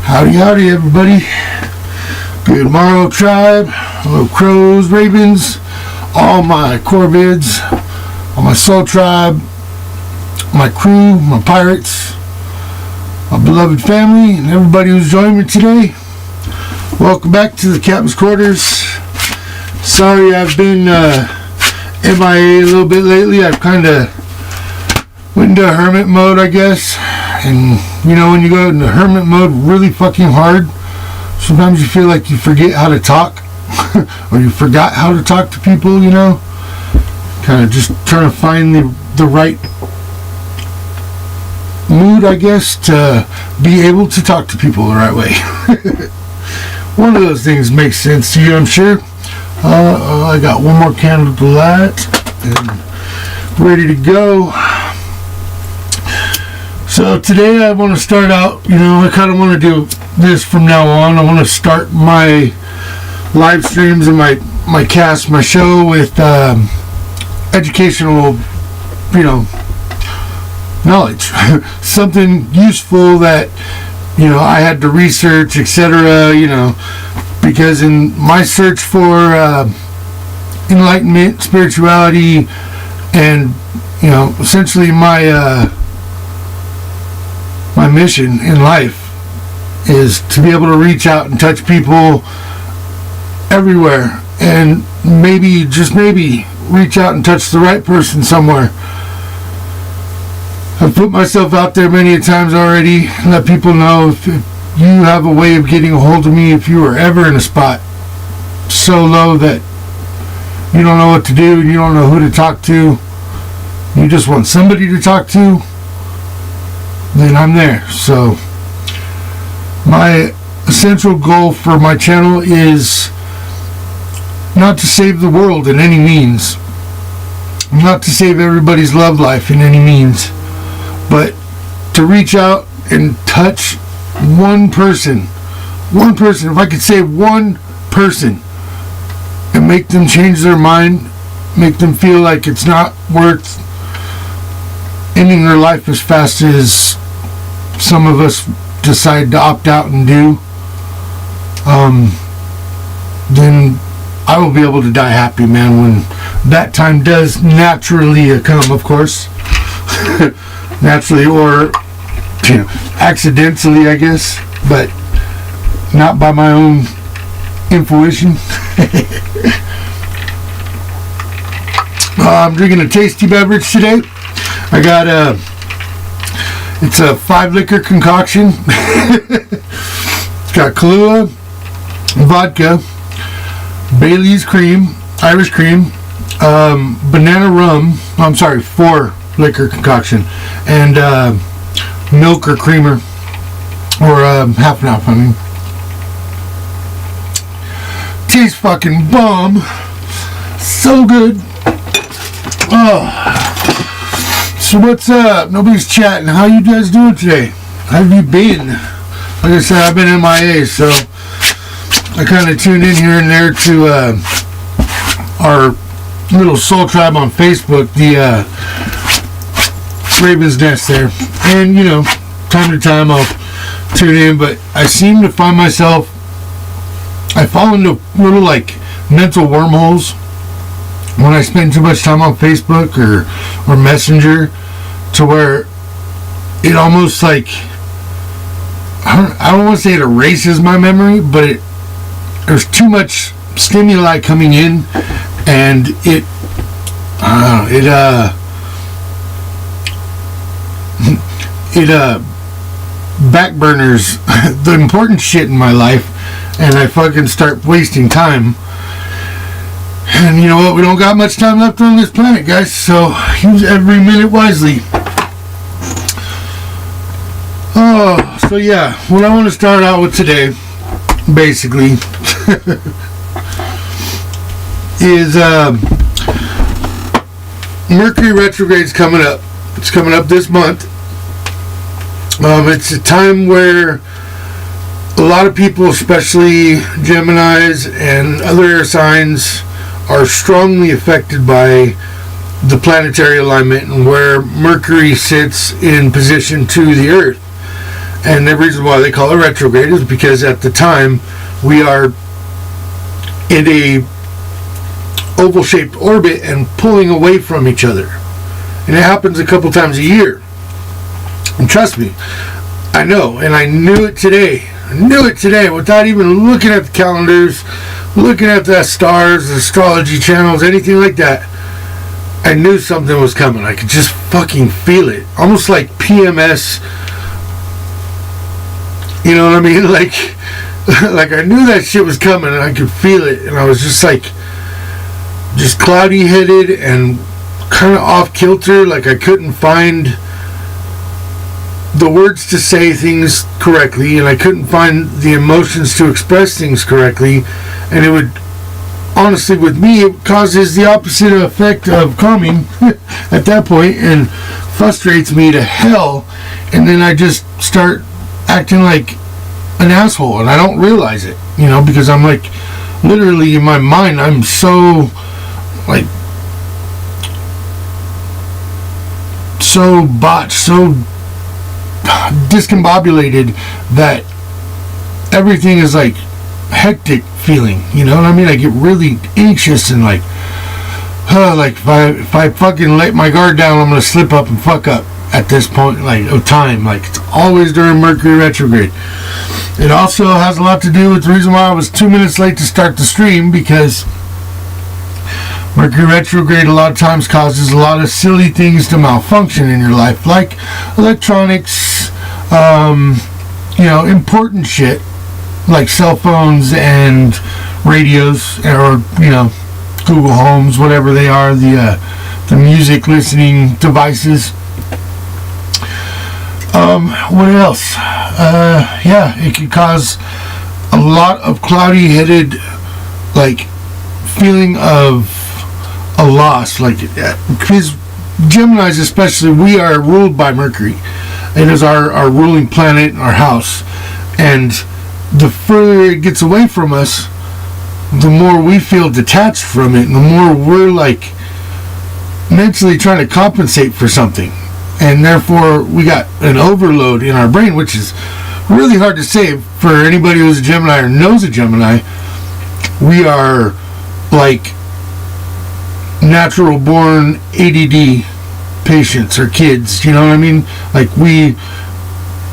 Howdy, howdy, everybody. Good morrow, tribe. Hello, crows, ravens, all my corvids, all my soul tribe, my crew, my pirates, my beloved family, and everybody who's joined me today. Welcome back to the Captain's Quarters. Sorry I've been MIA a little bit lately. I've kind of went into hermit mode, I guess. And, you know, when you go into hermit mode really fucking hard, sometimes you feel like you forget how to talk. Or you forgot how to talk to people, you know. Kind of just trying to find the right mood, I guess, to be able to talk to people the right way. One of those things makes sense to you, I'm sure. I got one more candle to light and ready to go. So today I want to start out, you know, I kind of want to do this from now on. I want to start my live streams and my cast, my show with educational, you know, knowledge. Something useful that, you know, I had to research, etc., you know, because in my search for enlightenment, spirituality, and, you know, essentially my mission in life is to be able to reach out and touch people everywhere, and maybe, just maybe, reach out and touch the right person somewhere. I've put myself out there many times already, let people know if you have a way of getting a hold of me, if you were ever in a spot so low that you don't know what to do, you don't know who to talk to, you just want somebody to talk to, then I'm there. So my essential goal for my channel is not to save the world in any means, not to save everybody's love life in any means, but to reach out and touch one person. If I could save one person and make them change their mind, make them feel like it's not worth ending their life as fast as some of us decide to opt out and do, then I will be able to die happy, man, when that time does naturally come, of course. Naturally, or, you know, accidentally, I guess, but not by my own intuition. I'm drinking a tasty beverage today. I got it's a 5-liquor concoction. It's got Kahlua, vodka, Bailey's cream, Irish cream, banana rum, 4-liquor concoction, and milk or creamer, or half and half, I mean. Tastes fucking bomb. So good. Oh. So what's up? Nobody's chatting. How you guys doing today? How have you been? Like I said, I've been MIA, so I kind of tuned in here and there to our little soul tribe on Facebook, the Raven's Nest there. And, you know, time to time I'll tune in, but I seem to find myself, I fall into little, like, mental wormholes when I spend too much time on Facebook or Messenger, to where it almost, like, I don't want to say it erases my memory, but there's too much stimuli coming in, and it backburners the important shit in my life, and I fucking start wasting time. And you know what? We don't got much time left on this planet, guys, so use every minute wisely. Oh, so yeah, what I want to start out with today, basically, is Mercury retrograde's coming up. It's coming up this month. It's a time where a lot of people, especially Geminis and other air signs, are strongly affected by the planetary alignment and where Mercury sits in position to the Earth. And the reason why they call it retrograde is because at the time we are in a oval-shaped orbit and pulling away from each other. And it happens a couple times a year. And trust me, I know, and I knew it today. I knew it today without even looking at the calendars, looking at the stars, the astrology channels, anything like that. I knew something was coming. I could just fucking feel it. Almost like PMS. You know what I mean? Like I knew that shit was coming and I could feel it. And I was just like, just cloudy-headed and kind of off-kilter. Like I couldn't find the words to say things correctly, and I couldn't find the emotions to express things correctly, and it would, honestly, with me, it causes the opposite effect of calming at that point, and frustrates me to hell, and then I just start acting like an asshole, and I don't realize it, because I'm like, literally in my mind, I'm so, like, so botched, so discombobulated that everything is like hectic feeling, you know what I mean? I get really anxious and like if I fucking let my guard down, I'm gonna slip up and fuck up at this point, like, of time. Like, it's always during Mercury retrograde. It also has a lot to do with the reason why I was 2 minutes late to start the stream, because Mercury retrograde a lot of times causes a lot of silly things to malfunction in your life, like electronics, important shit like cell phones and radios, or Google Homes, whatever they are, the music listening devices. What else? It could cause a lot of cloudy-headed, like, feeling of a loss, like, because Geminis especially, we are ruled by Mercury. It is our ruling planet, our house, and the further it gets away from us, the more we feel detached from it, and the more we're like mentally trying to compensate for something, and therefore we got an overload in our brain, which is really hard to say for anybody who's a Gemini or knows a Gemini. We are like natural born ADD patients or kids, you know what I mean? Like,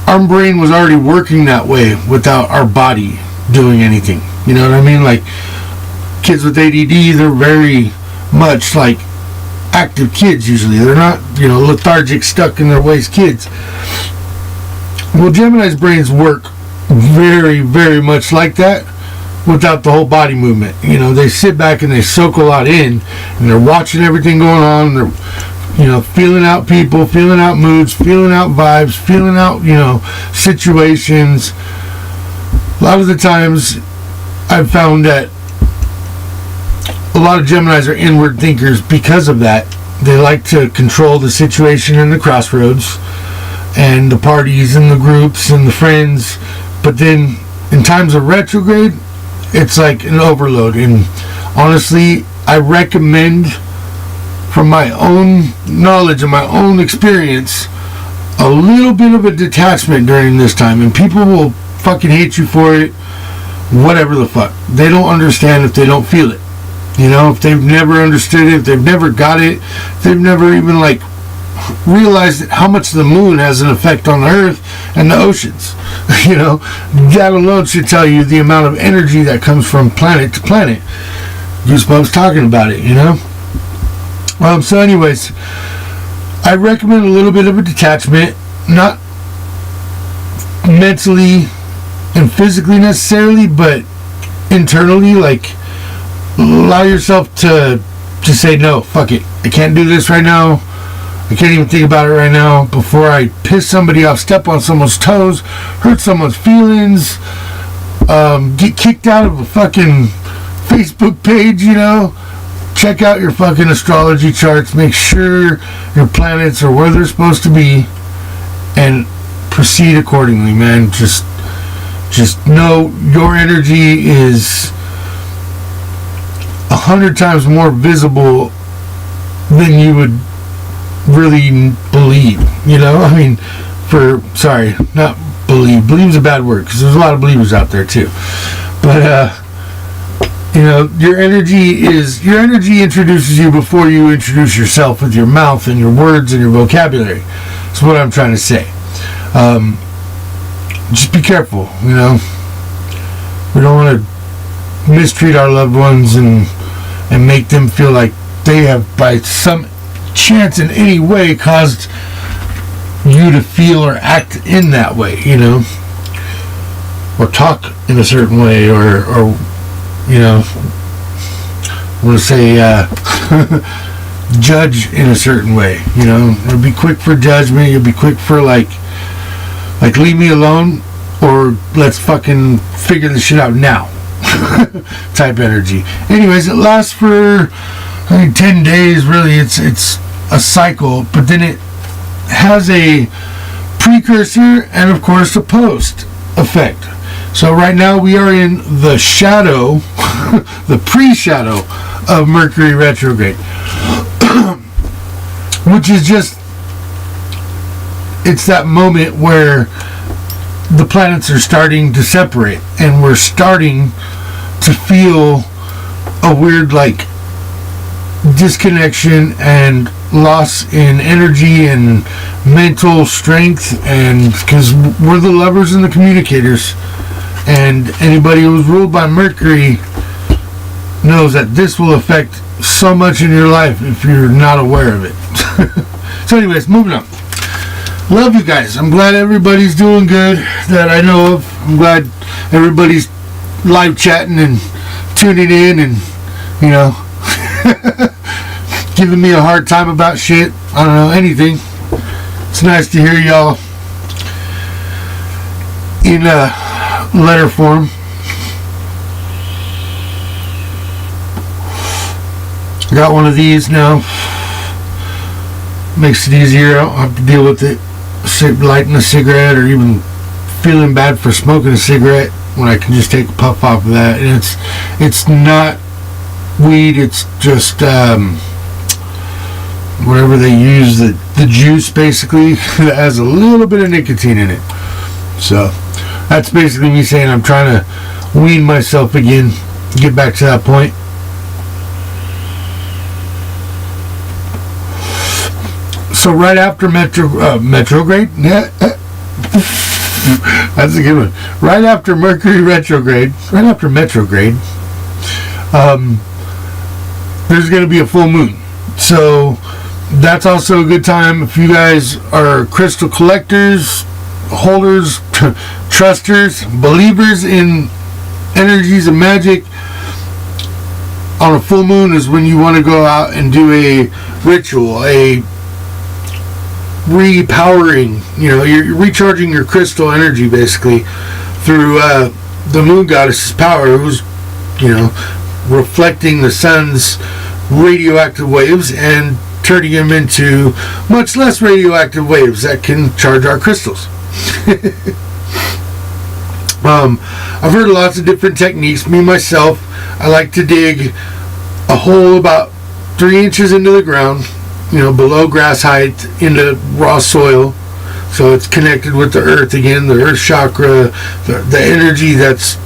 our brain was already working that way without our body doing anything, you know what I mean? Like, kids with ADD, they're very much like active kids usually. They're not, lethargic, stuck in their ways kids. Well, Gemini's brains work very, very much like that, without the whole body movement. They sit back and they soak a lot in, and they're watching everything going on. They're, feeling out people, feeling out moods, feeling out vibes, feeling out, situations. A lot of the times I've found that a lot of Geminis are inward thinkers because of that. They like to control the situation in the crossroads and the parties and the groups and the friends. But then in times of retrograde, it's like an overload. And honestly, I recommend, from my own knowledge and my own experience, a little bit of a detachment during this time. And people will fucking hate you for it, whatever the fuck. They don't understand if they don't feel it. If they've never understood it, if they've never got it, if they've never even like realized how much the moon has an effect on the earth and the oceans. That alone should tell you the amount of energy that comes from planet to planet. Goosebumps talking about it, So anyways, I recommend a little bit of a detachment, not mentally and physically necessarily, but internally. Like, allow yourself to just say, no, fuck it, I can't do this right now. I can't even think about it right now before I piss somebody off, step on someone's toes, hurt someone's feelings, get kicked out of a fucking Facebook page, Check out your fucking astrology charts. Make sure your planets are where they're supposed to be, and proceed accordingly, man. Just know your energy is 100 times more visible than you would really believe. Not believe. Believe's a bad word, because there's a lot of believers out there too. But, your energy introduces you before you introduce yourself with your mouth and your words and your vocabulary. That's what I'm trying to say. Just be careful, We don't want to mistreat our loved ones and make them feel like they have, by some chance in any way, caused you to feel or act in that way, or talk in a certain way, or I want to say judge in a certain way. You'll be quick for judgment. You'll be quick for like leave me alone, or let's fucking figure this shit out now type energy. Anyways, it lasts for 10 days. Really, it's a cycle, but then it has a precursor and of course a post effect. So right now we are in the shadow, the pre-shadow of Mercury retrograde, which is just, it's that moment where the planets are starting to separate and we're starting to feel a weird disconnection and loss in energy and mental strength, and because we're the lovers and the communicators, and anybody who's ruled by Mercury knows that this will affect so much in your life if you're not aware of it. So anyways, moving on. Love you guys. I'm glad everybody's doing good that I know of. I'm glad everybody's live chatting and tuning in and giving me a hard time about shit. I don't know, anything. It's nice to hear y'all in letter form. I got one of these now. Makes it easier. I don't have to deal with it lighting a cigarette or even feeling bad for smoking a cigarette when I can just take a puff off of that. And it's not weed, it's just whatever they use, the juice basically that has a little bit of nicotine in it. So that's basically me saying I'm trying to wean myself again, get back to that point. So right after retrograde, that's a good one. Right after Mercury retrograde, there's going to be a full moon. So that's also a good time if you guys are crystal collectors, holders, trusters, believers in energies and magic. On a full moon is when you want to go out and do a ritual, a repowering. You're recharging your crystal energy basically through the moon goddess's power, who's reflecting the sun's radioactive waves and turning them into much less radioactive waves that can charge our crystals. I've heard lots of different techniques. Me myself, I like to dig a hole about 3 inches into the ground, below grass height, into raw soil, so it's connected with the earth again, the earth chakra, the energy that's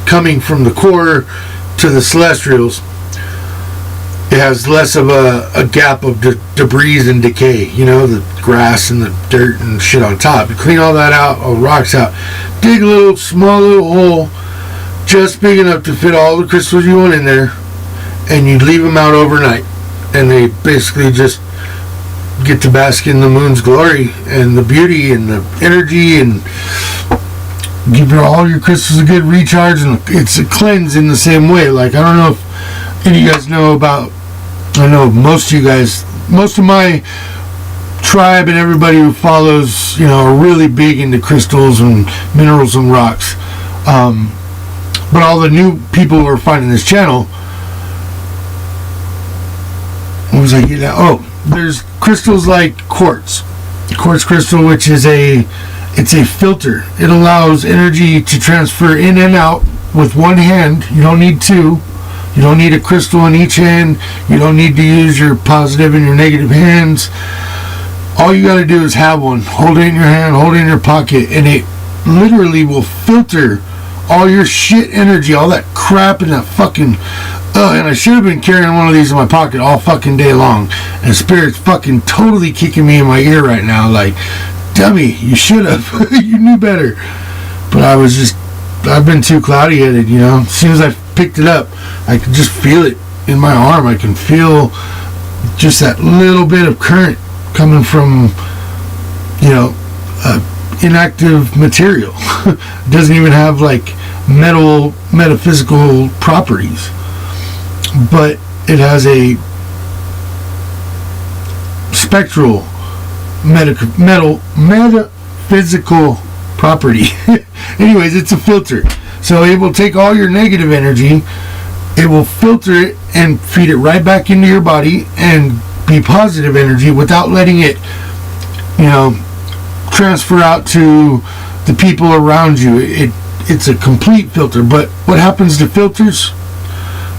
coming from the core to the celestials. It has less of a gap of debris and decay, the grass and the dirt and shit on top. You clean all that out, all the rocks out, dig a small little hole just big enough to fit all the crystals you want in there, and you leave them out overnight, and they basically just get to bask in the moon's glory and the beauty and the energy, and give all your crystals a good recharge. And it's a cleanse in the same way. I don't know if any of you guys know about, I know most of you guys, most of my tribe and everybody who follows, are really big into crystals and minerals and rocks. But all the new people who are finding this channel, what was I getting at? There's crystals like quartz crystal, which is it's a filter. It allows energy to transfer in and out with one hand. You don't need two. You don't need a crystal in each hand. You don't need to use your positive and your negative hands. All you got to do is have one. Hold it in your hand, hold it in your pocket, and it literally will filter all your shit energy, all that crap and that fucking... and I should have been carrying one of these in my pocket all fucking day long. And Spirit's fucking totally kicking me in my ear right now. Like, dummy, you should have. You knew better. But I've been too cloudy-headed, you know. As soon as I picked it up, I could just feel it in my arm. I can feel just that little bit of current coming from, you know, inactive material. It doesn't even have, like, metaphysical properties. But it has a spectral metaphysical property. Anyways, it's a filter. So it will take all your negative energy, it will filter it and feed it right back into your body and be positive energy without letting it, you know, transfer out to the people around you. It's a complete filter. But what happens to filters?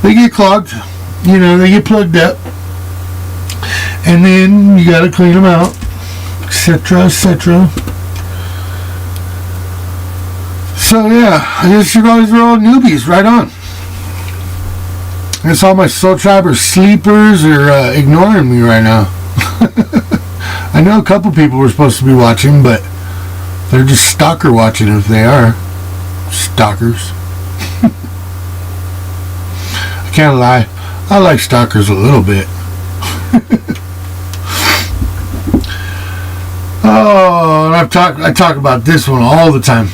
They get clogged, you know, they get plugged up, and then you gotta clean them out, etc., etc. So yeah, I guess you guys are all newbies, right on. I guess all my soul tribe sleepers are ignoring me right now. I know a couple people were supposed to be watching, but they're just stalker watching if they are. Stalkers. I can't lie, I like stalkers a little bit. Oh, and I talk about this one all the time.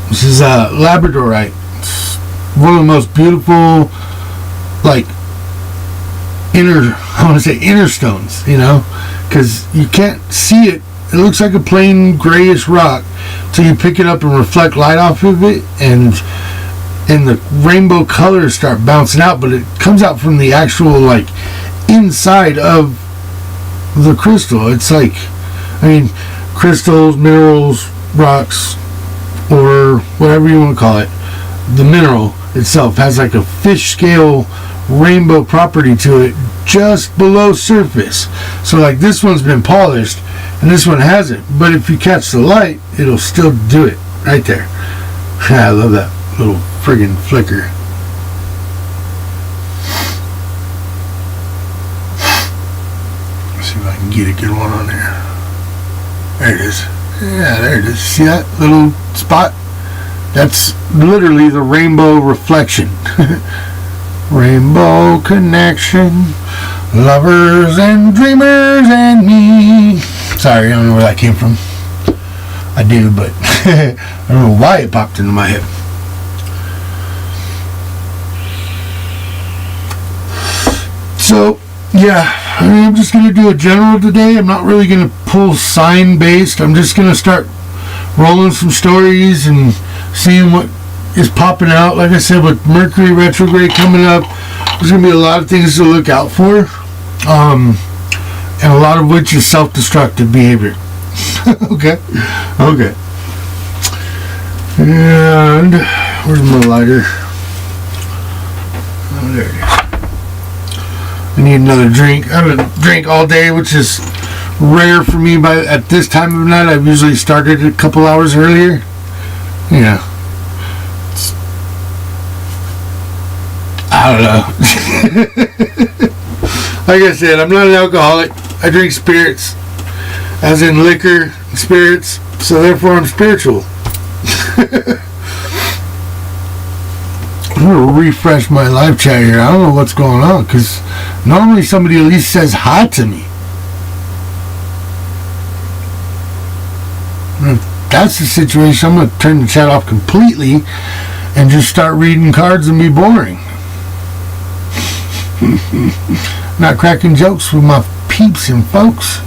This is Labradorite. It's one of the most beautiful, like, inner stones, you know, because you can't see it. It looks like a plain grayish rock till you pick it up and reflect light off of it, and the rainbow colors start bouncing out, but it comes out from the actual, like, inside of the crystal. It's like, I mean, crystals, minerals, rocks, or whatever you want to call it, the mineral itself has like a fish scale rainbow property to it just below surface. So like this one's been polished and this one hasn't, but if you catch the light, it'll still do it right there. I love that little friggin' flicker. Let's see if I can get a good one on there. There it is. Yeah, there it is. See that little spot? That's literally the rainbow reflection. Rainbow connection, lovers and dreamers and me. Sorry, I don't know where that came from. I do, but I don't know why it popped into my head. So, yeah, I mean, I'm just going to do a general today. I'm not really going to pull sign-based. I'm just going to start rolling some stories and seeing what is popping out. Like I said, with Mercury retrograde coming up, there's going to be a lot of things to look out for. And a lot of which is self-destructive behavior. Okay. And where's my lighter? Oh, there it is. I need another drink. I haven't drank all day, which is rare for me at this time of night. I've usually started a couple hours earlier. Yeah. I don't know. Like I said, I'm not an alcoholic. I drink spirits, as in liquor, spirits, so therefore I'm spiritual. I'm going to refresh my live chat here. I don't know what's going on, because normally somebody at least says hi to me. If that's the situation, I'm going to turn the chat off completely and just start reading cards and be boring. Not cracking jokes with my peeps and folks.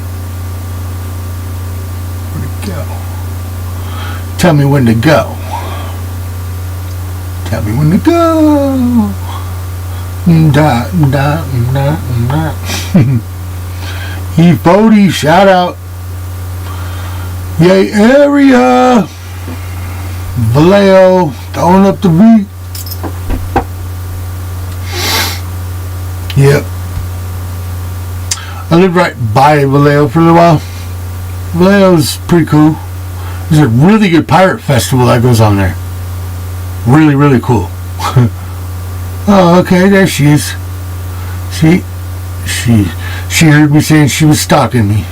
Where'd it go? Tell me when to go. Tell me when to go. E40, shout out. Yay area. Vallejo, throwing up the beat. Yep. I lived right by Vallejo for a little while. Vallejo's pretty cool. There's a really good pirate festival that goes on there. Really, really cool. Oh, okay, there she is. She heard me saying she was stalking me.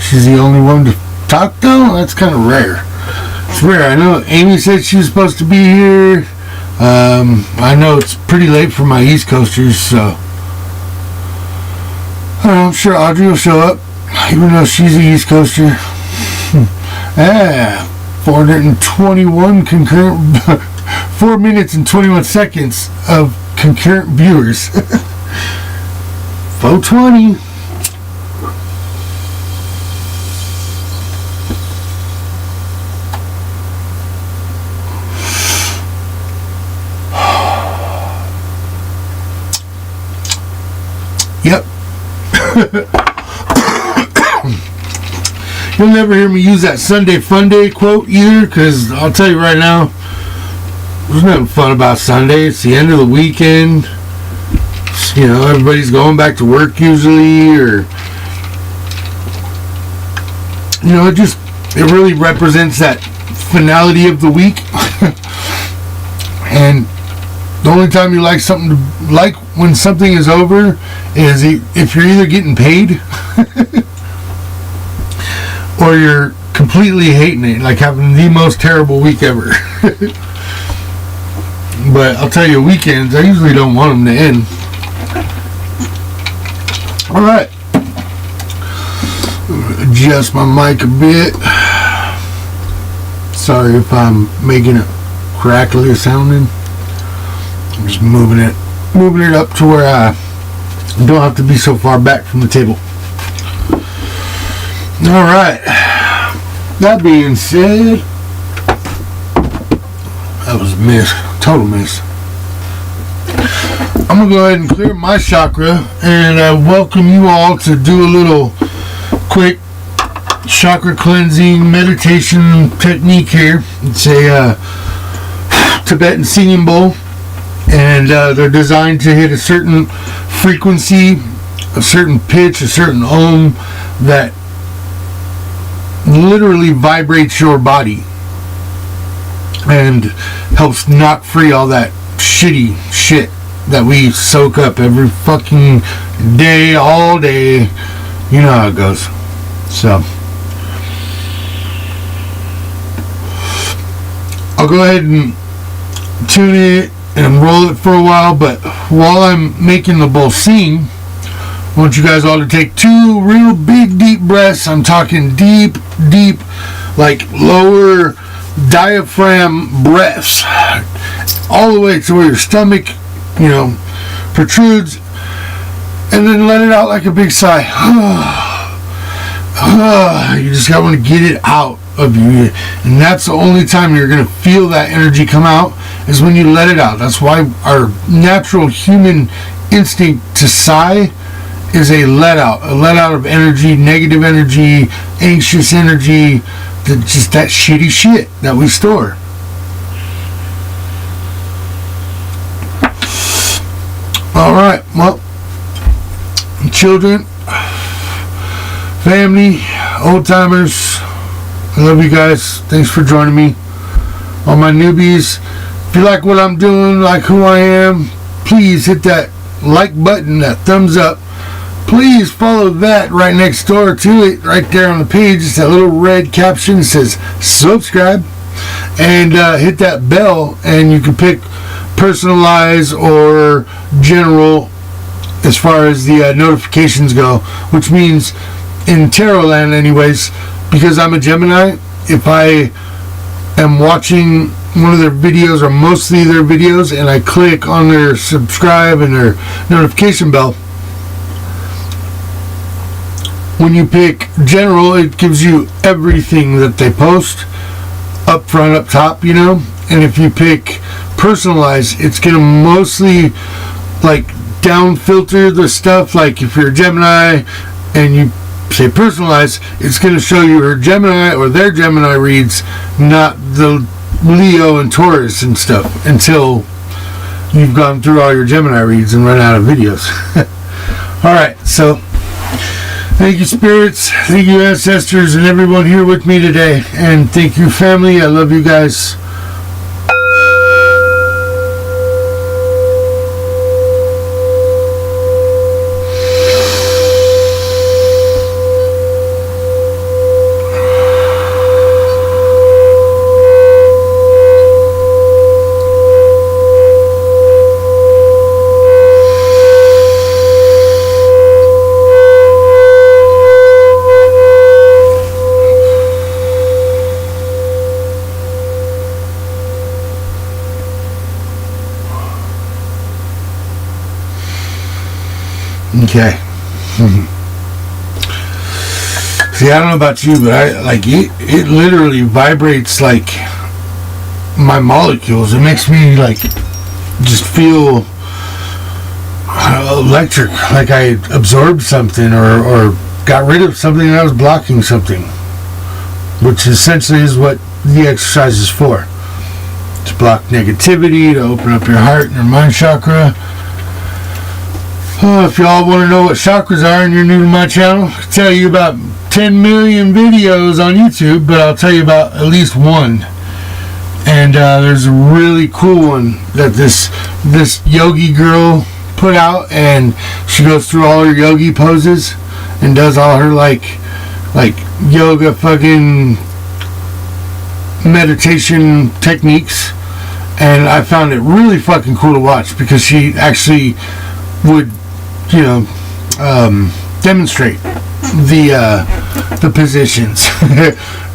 She's the only one to talk though? That's kind of rare. It's rare. I know Amy said she was supposed to be here. I know it's pretty late for my East Coasters, so I'm sure Audrey will show up, even though she's an East Coaster. 421 concurrent, 4 minutes and 21 seconds of concurrent viewers. 420. Yep. You'll never hear me use that Sunday Fun Day quote either, because I'll tell you right now, there's nothing fun about Sunday. It's the end of the weekend. You know, everybody's going back to work usually, or you know, it really represents that finality of the week. And the only time you like something to like when something is over is if you're either getting paid or you're completely hating it, like having the most terrible week ever. But I'll tell you, weekends, I usually don't want them to end. Alright. Adjust my mic a bit. Sorry if I'm making it crackly sounding. I'm just moving it up to where I don't have to be so far back from the table. Alright. That being said, that was a miss. Total miss. I'm going to go ahead and clear my chakra and welcome you all to do a little quick chakra cleansing meditation technique here. It's a Tibetan singing bowl, and they're designed to hit a certain frequency, a certain pitch, a certain ohm that literally vibrates your body and helps knock free all that shitty shit that we soak up every fucking day, all day. You know how it goes. So I'll go ahead and tune it and roll it for a while, but while I'm making the bowl sing, I want you guys all to take 2 real big deep breaths. I'm talking deep, like lower diaphragm breaths, all the way to where your stomach, you know, protrudes, and then let it out like a big sigh. You just gotta want to get it out of you, and that's the only time you're gonna feel that energy come out, is when you let it out. That's why our natural human instinct to sigh is a let out of energy, negative energy, anxious energy, just that shitty shit that we store. Alright, well, children, family, old timers, I love you guys. Thanks for joining me. All my newbies, if you like what I'm doing, like who I am, please hit that like button, that thumbs up. Please follow that right next door to it, right there on the page. It's that little red caption that says subscribe, and hit that bell, and you can pick personalize or general as far as the notifications go, which means in Tarot land anyways, because I'm a Gemini, if I am watching one of their videos or mostly their videos and I click on their subscribe and their notification bell, when you pick general, it gives you everything that they post up front, up top, you know. And if you pick personalize, it's gonna mostly like down filter the stuff. Like if you're a Gemini and you say personalize, it's gonna show you her Gemini or their Gemini reads, not the Leo and Taurus and stuff, until you've gone through all your Gemini reads and run out of videos. Alright, so Thank you, spirits. Thank you, ancestors, and everyone here with me today. And thank you, family. I love you guys. Okay. See, I don't know about you, but I like it. It literally vibrates like my molecules. It makes me like just feel electric, like I absorbed something or got rid of something and I was blocking something, which essentially is what the exercise is for. To block negativity, to open up your heart and your mind chakra. Oh, if y'all want to know what chakras are and you're new to my channel, I can tell you about 10 million videos on YouTube, but I'll tell you about at least one. And there's a really cool one that this yogi girl put out, and she goes through all her yogi poses and does all her like yoga fucking meditation techniques. And I found it really fucking cool to watch because she actually would, you know, demonstrate the positions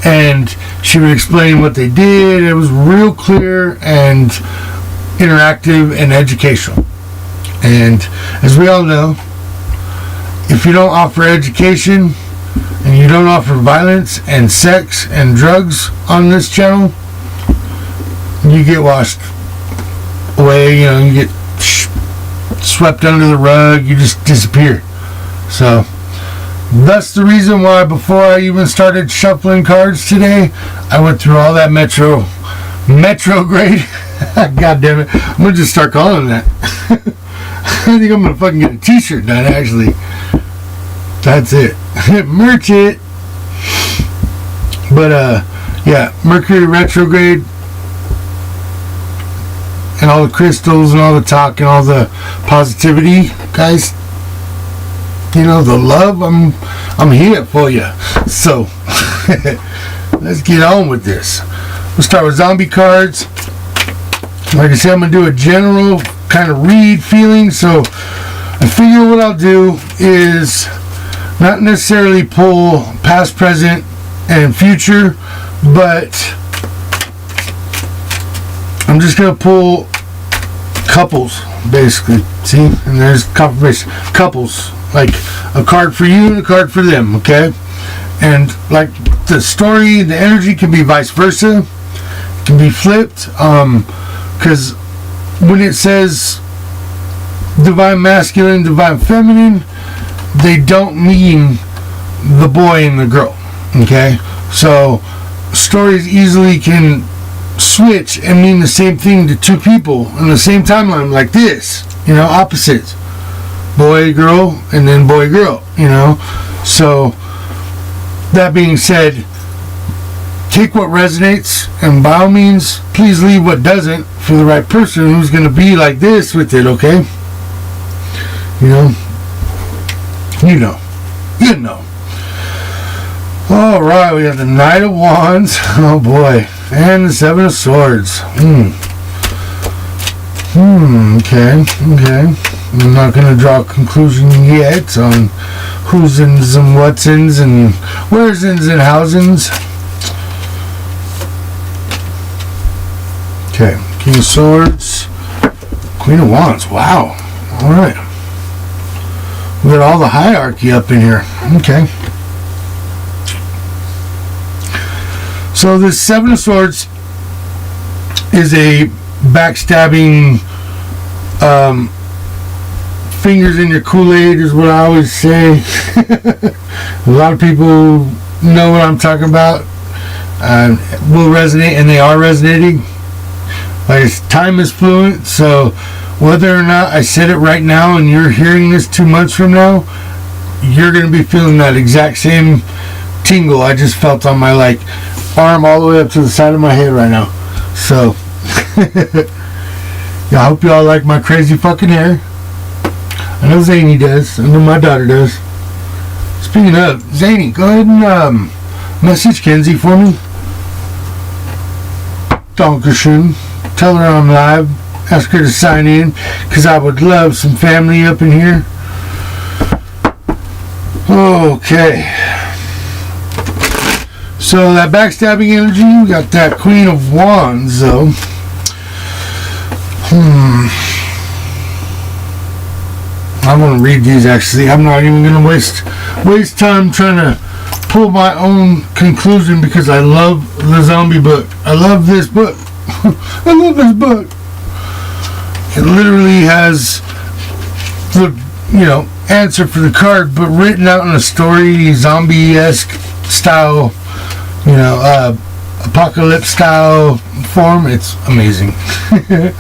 and she would explain what they did. It was real clear and interactive and educational. And as we all know, if you don't offer education and you don't offer violence and sex and drugs on this channel, you get washed away. You know, you get swept under the rug, you just disappear. So that's the reason why before I even started shuffling cards today, I went through all that Retrograde. God damn it, I'm gonna just start calling that. I think I'm gonna fucking get a t-shirt done, actually. That's it. Merch it. But yeah, Mercury retrograde and all the crystals and all the talk and all the positivity, guys, you know, the love, I'm here for you. So let's get on with this. We'll start with zombie cards. Like I said, I'm gonna do a general kind of read feeling. So I figure what I'll do is not necessarily pull past, present, and future, but I'm just gonna pull couples, basically. See, and there's confirmation. Couples, like a card for you and a card for them. Okay, and like the story, the energy can be vice versa. It can be flipped. Because when it says divine masculine, divine feminine, they don't mean the boy and the girl. Okay, so stories easily can switch and mean the same thing to two people in the same timeline, like this, you know, opposites, boy girl and then boy girl, you know. So that being said, take what resonates, and by all means please leave what doesn't for the right person who's going to be like this with it. Okay, you know. All right, we have the Knight of Wands, oh boy, and the Seven of Swords. Okay. I'm not going to draw a conclusion yet on who's-ins and what's-ins and where's-ins and how's-ins. Okay, King of Swords, Queen of Wands. Wow. All right. We got all the hierarchy up in here. Okay. So this Seven of Swords is a backstabbing, fingers in your Kool-Aid is what I always say. A lot of people know what I'm talking about. Will resonate, and they are resonating. Like, time is fluent, so whether or not I said it right now and you're hearing this 2 months from now, you're going to be feeling that exact same tingle I just felt on my like arm all the way up to the side of my head right now. So yeah, I hope y'all like my crazy fucking hair. I know Zany does. I know my daughter does. Speaking of Zany, go ahead and message Kenzie for me. Dankeschön. Tell her I'm live. Ask her to sign in, because I would love some family up in here. Okay. So that backstabbing energy, we got that Queen of Wands though. I'm going to read these actually. I'm not even going to waste time trying to pull my own conclusion, because I love the zombie book. I love this book. I love this book. It literally has the, answer for the card, but written out in a story, zombie-esque style, apocalypse style form. It's amazing. I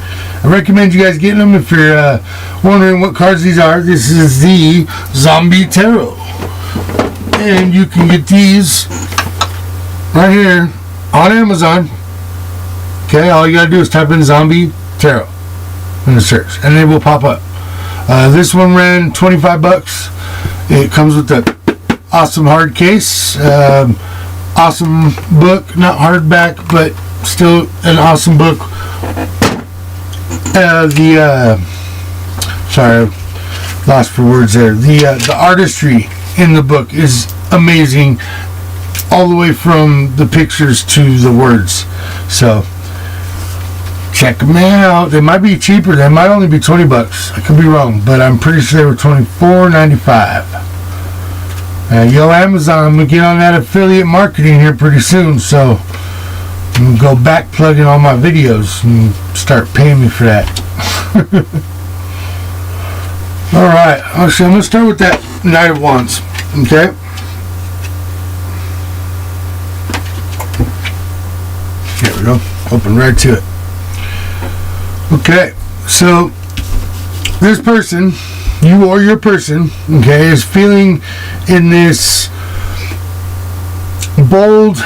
recommend you guys getting them if you're wondering what cards these are. This is the Zombie Tarot. And you can get these right here on Amazon. Okay, all you gotta do is type in Zombie Tarot in the search, and they will pop up. This one ran $25. It comes with the awesome hard case. Awesome book, not hardback, but still an awesome book. Sorry, lost for words there. The artistry in the book is amazing, all the way from the pictures to the words. So check them out. They might be cheaper. They might only be $20. I could be wrong, but I'm pretty sure they were $24.95. Yo, Amazon, I'm going to get on that affiliate marketing here pretty soon, so I'm going to go back plugging all my videos and start paying me for that. Alright, actually I'm going to start with that Knight of Wands, okay? Here we go, open right to it. Okay, so this person, you or your person, okay, is feeling in this bold,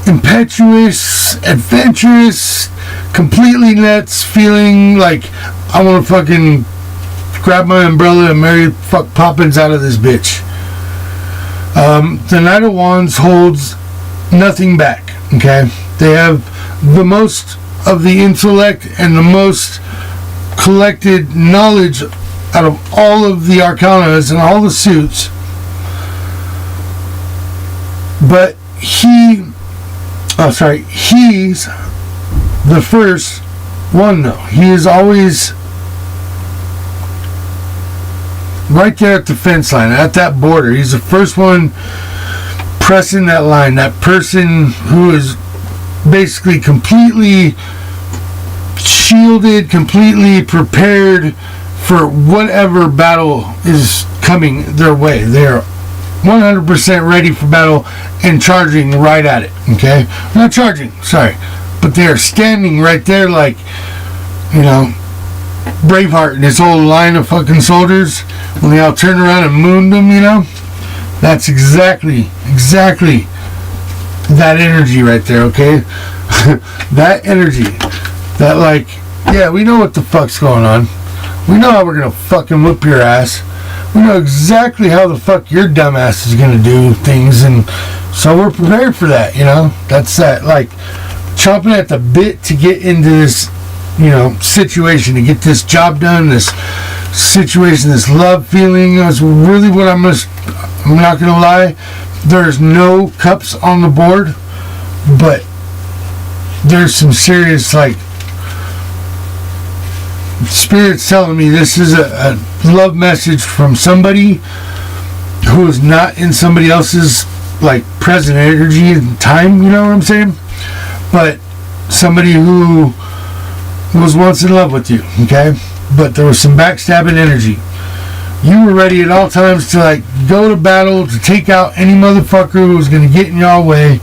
impetuous, adventurous, completely nuts feeling like I want to fucking grab my umbrella and Mary fuck Poppins out of this bitch. The Knight of Wands holds nothing back, okay? They have the most of the intellect and the most collected knowledge out of all of the arcanas and all the suits, but he's the first one though. He is always right there at the fence line, at that border. He's the first one pressing that line, that person who is basically completely shielded, completely prepared for whatever battle is coming their way. They're 100% ready for battle and charging right at it, okay? Not charging, sorry, but they're standing right there like, Braveheart and his whole line of fucking soldiers, when they all turned around and mooned them, That's exactly that energy right there, okay? That energy, that like, yeah, we know what the fuck's going on. We know how we're gonna fucking whip your ass. We know exactly how the fuck your dumb ass is gonna do things, and so we're prepared for that, That's that, like, chomping at the bit to get into this, situation, to get this job done, this situation, this love feeling. Is really what I'm not gonna lie. There's no cups on the board, but there's some serious, like, Spirit's telling me this is a love message from somebody who is not in somebody else's, like, present energy and time, you know what I'm saying? But somebody who was once in love with you, okay? But there was some backstabbing energy. You were ready at all times to, like, go to battle, to take out any motherfucker who was going to get in your way.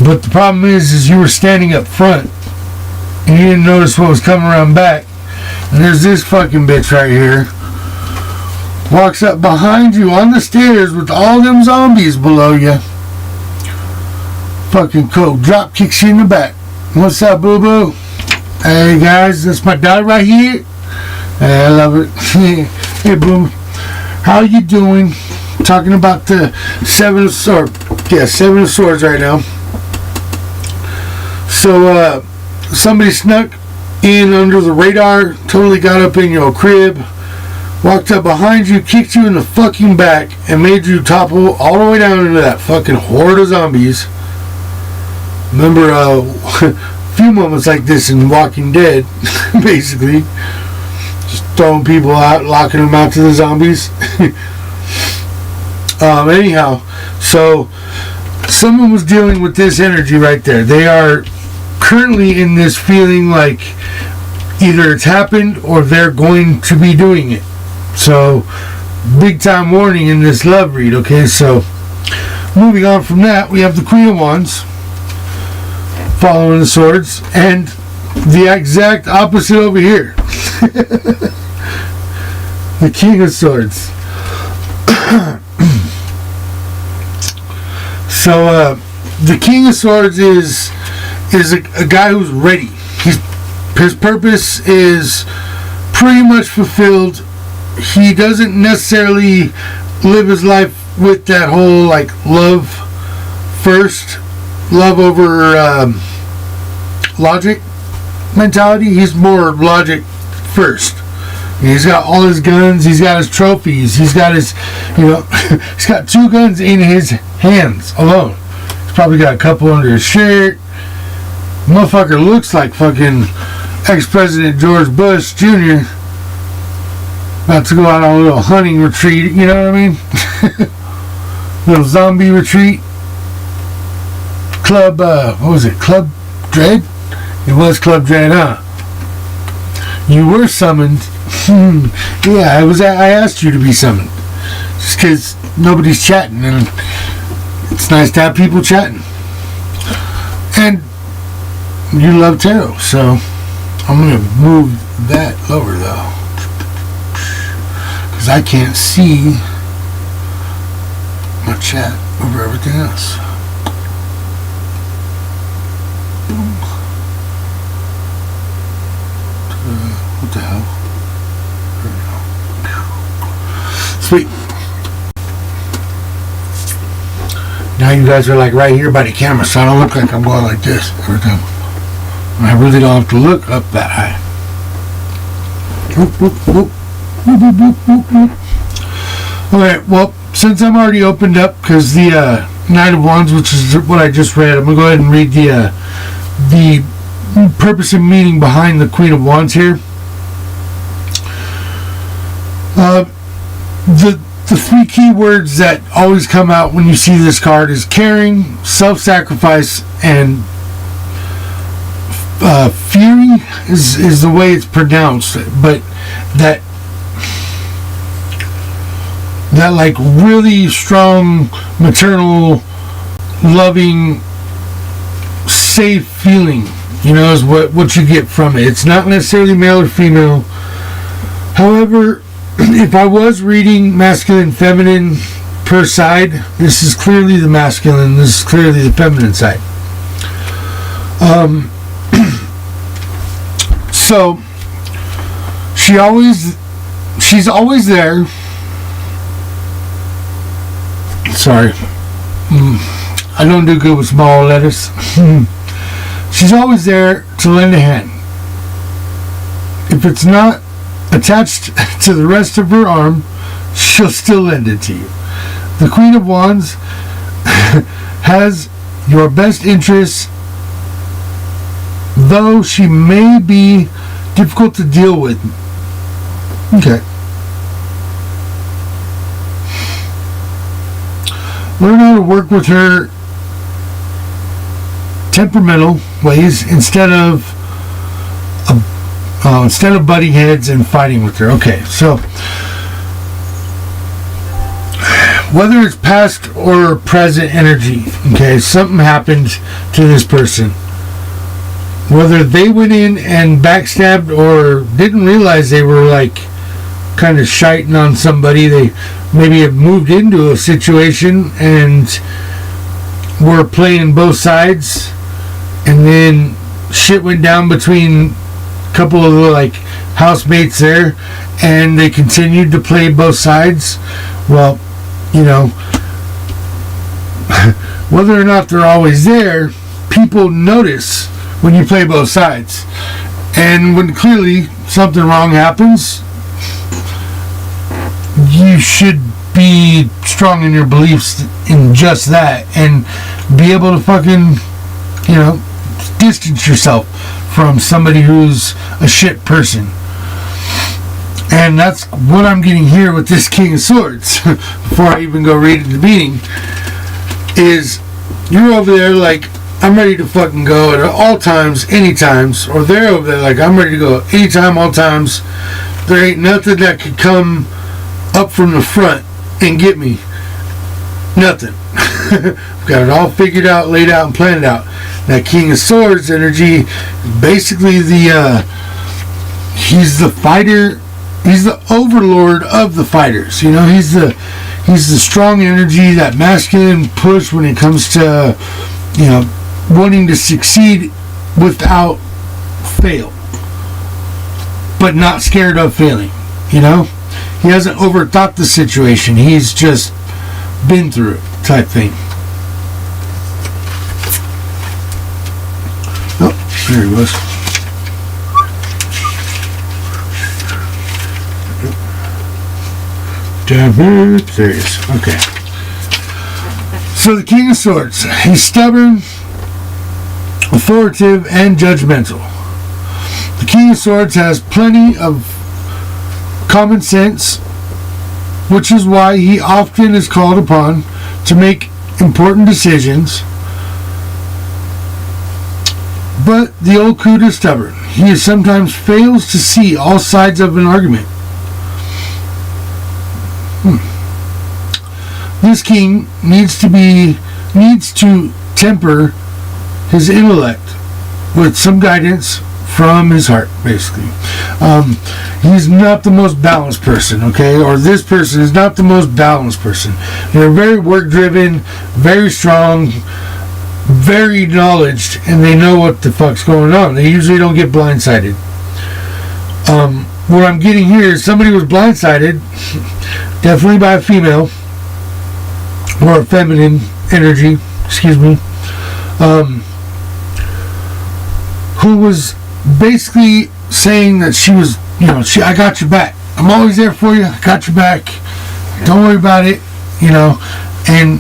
But the problem is you were standing up front and you didn't notice what was coming around back. And there's this fucking bitch right here walks up behind you on the stairs with all them zombies below you. Fucking cool. Drop kicks you in the back. What's up, boo-boo? Hey, guys, that's my daughter right here. Hey, I love it. Hey, boo. How you doing? Talking about the Seven of Swords. Yeah, Seven of Swords right now. So, somebody snuck in under the radar, totally got up in your crib, walked up behind you, kicked you in the fucking back, and made you topple all the way down into that fucking horde of zombies. Remember a few moments like this in Walking Dead, basically. Just throwing people out, locking them out to the zombies. Anyhow, so someone was dealing with this energy right there. They are currently in this feeling like either it's happened or they're going to be doing it. So, big time warning in this love read, okay? So, moving on from that, we have the Queen of Wands following the Swords, and the exact opposite over here. The King of Swords. So, the King of Swords is a guy who's ready. His purpose is pretty much fulfilled. He doesn't necessarily live his life with that whole like love first, love over logic mentality. He's more logic first. He's got all his guns, he's got his trophies, he's got his, he's got 2 guns in his hands alone. He's probably got a couple under his shirt. Motherfucker looks like fucking ex-President George Bush Jr. About to go out on a little hunting retreat, you know what I mean? Little zombie retreat. Club, what was it? Club Dread? It was Club Dread, huh? You were summoned. Yeah, I asked you to be summoned. Just because nobody's chatting, and it's nice to have people chatting. And you love tarot, so I'm going to move that lower, though. Because I can't see my chat over everything else. What the hell? There we go. Sweet. Now you guys are like right here by the camera, so I don't look like I'm going like this every time. I really don't have to look up that high. Okay, well, since I'm already opened up, because the Knight of Wands, which is what I just read, I'm going to go ahead and read the purpose and meaning behind the Queen of Wands here. The 3 key words that always come out when you see this card is caring, self-sacrifice, and fury is the way it's pronounced, but that like really strong maternal loving safe feeling, is what you get from it. It's not necessarily male or female. However, if I was reading masculine feminine per side, this is clearly the masculine, this is clearly the feminine side. So she's always there. Sorry, I don't do good with small letters. She's always there to lend a hand. If it's not attached to the rest of her arm, she'll still lend it to you. The Queen of Wands has your best interests, though she may be difficult to deal with. Okay. Learn how to work with her temperamental ways instead of butting heads and fighting with her. Okay, so whether it's past or present energy, okay, something happened to this person. Whether they went in and backstabbed or didn't realize they were like kind of shiting on somebody. They maybe have moved into a situation and were playing both sides, and then shit went down between a couple of the like housemates there, and they continued to play both sides. Well, you know, whether or not they're always there, people notice when you play both sides. And when clearly something wrong happens, you should be strong in your beliefs in just that, and be able to fucking, you know, distance yourself from somebody who's a shit person. And that's what I'm getting here with this King of Swords. Before I even go read the meaning, is you're over there like, I'm ready to fucking go at all times, any times, or they're over there like, I'm ready to go anytime, all times. There ain't nothing that could come up from the front and get me. Nothing. I've got it all figured out, laid out, and planned out. That King of Swords energy, basically he's the fighter. He's the overlord of the fighters. You know, he's the strong energy, that masculine push when it comes to, you know, wanting to succeed without fail, but not scared of failing. You know, he hasn't overthought the situation. He's just been through it, type thing. Oh, there he was. Damn it. There he is. Okay. So the King of Swords, he's stubborn, authoritative, and judgmental. The King of Swords has plenty of common sense, which is why he often is called upon to make important decisions. But the old coot is stubborn. He sometimes fails to see all sides of an argument. This king needs to temper his intellect with some guidance from his heart, basically. He's not the most balanced person, okay? Or this person is not the most balanced person. They're very work-driven, very strong, very knowledged, and they know what the fuck's going on. They usually don't get blindsided. What I'm getting here is somebody was blindsided, definitely by a female, or a feminine energy, excuse me, who was basically saying that she was, you know, I got your back. I'm always there for you. I got your back. Don't worry about it, you know. And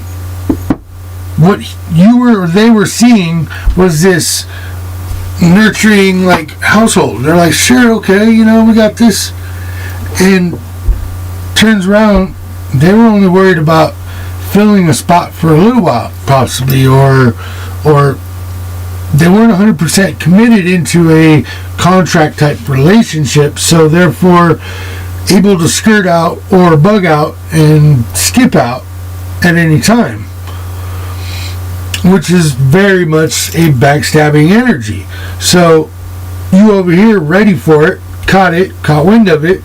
what they were seeing was this nurturing, like, household. They're like, sure, okay, you know, we got this. And turns around, they were only worried about filling a spot for a little while, possibly, or they weren't 100% committed into a contract type relationship, so therefore able to skirt out or bug out and skip out at any time, which is very much a backstabbing energy. So you over here ready for it, caught wind of it,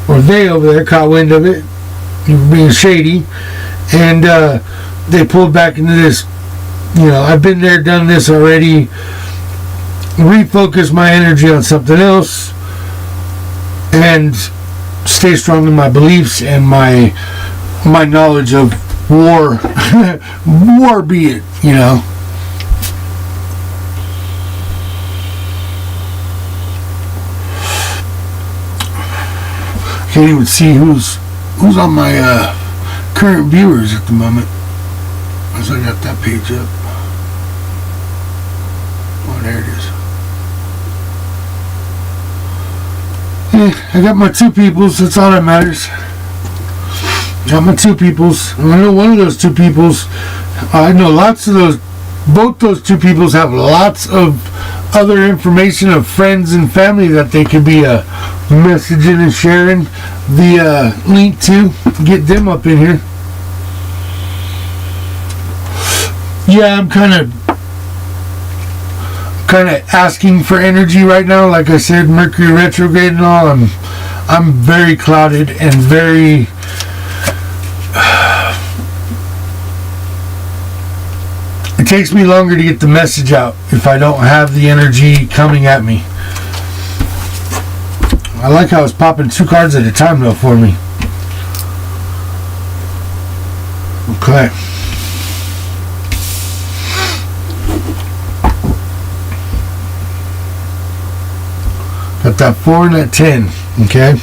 or they over there caught wind of it, you were being shady, and they pulled back into this, you know, I've been there, done this already, refocus my energy on something else, and stay strong in my beliefs and my knowledge of war. War be it, you know. Can't even see who's on my current viewers at the moment, as I got that page up. Oh, there it is. Yeah, I got my two peoples. That's all that matters. Got my two peoples. And I know one of those two peoples. I know lots of those. Both those two peoples have lots of other information of friends and family that they could be messaging and sharing the link to. Get them up in here. Yeah, I'm kind of asking for energy right now. Like I said, Mercury retrograde and all. I'm very clouded and very it takes me longer to get the message out if I don't have the energy coming at me. I like how it's popping 2 cards at a time though for me. Okay. Got that 4 and that 10. Okay.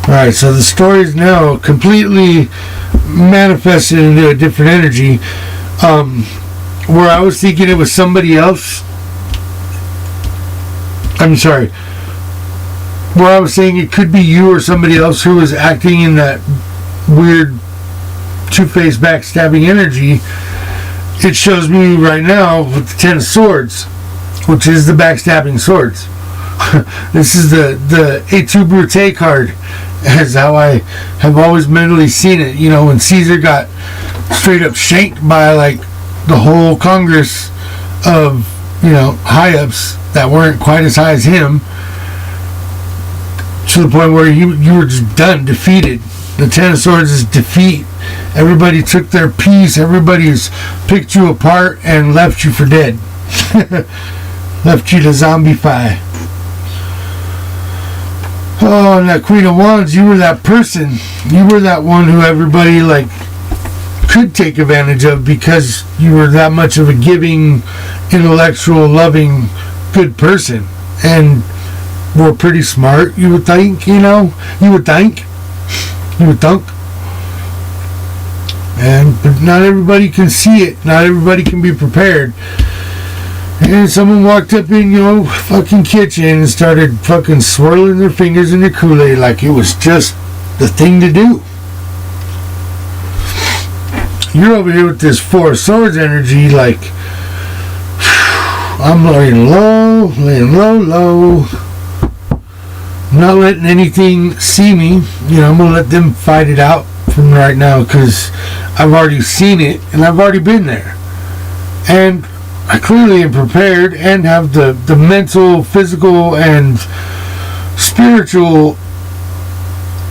Alright, so the story is now completely manifested into a different energy. Where I was thinking it was somebody else. I'm sorry. Where I was saying it could be you or somebody else who was acting in that weird two-faced backstabbing energy. It shows me right now with the 10 of Swords, which is the backstabbing swords. This is the A2 Brute card, as how I have always mentally seen it. You know, when Caesar got straight up shanked by like the whole Congress of, you know, high-ups that weren't quite as high as him, to the point where you were just done, defeated. The 10 of Swords is defeat. Everybody took their piece. Everybody's picked you apart and left you for dead. Left you to zombify. Oh, and that Queen of Wands, you were that person. You were that one who everybody like could take advantage of because you were that much of a giving, intellectual, loving, good person. And were pretty smart, you would think, you know? You would think. But not everybody can see it. Not everybody can be prepared. And someone walked up in your fucking kitchen and started fucking swirling their fingers in the Kool-Aid like it was just the thing to do. You're over here with this 4 of Swords energy like, I'm laying low. I'm not letting anything see me. You know, I'm going to let them fight it out from right now because I've already seen it and I've already been there. And I clearly am prepared and have the mental, physical, and spiritual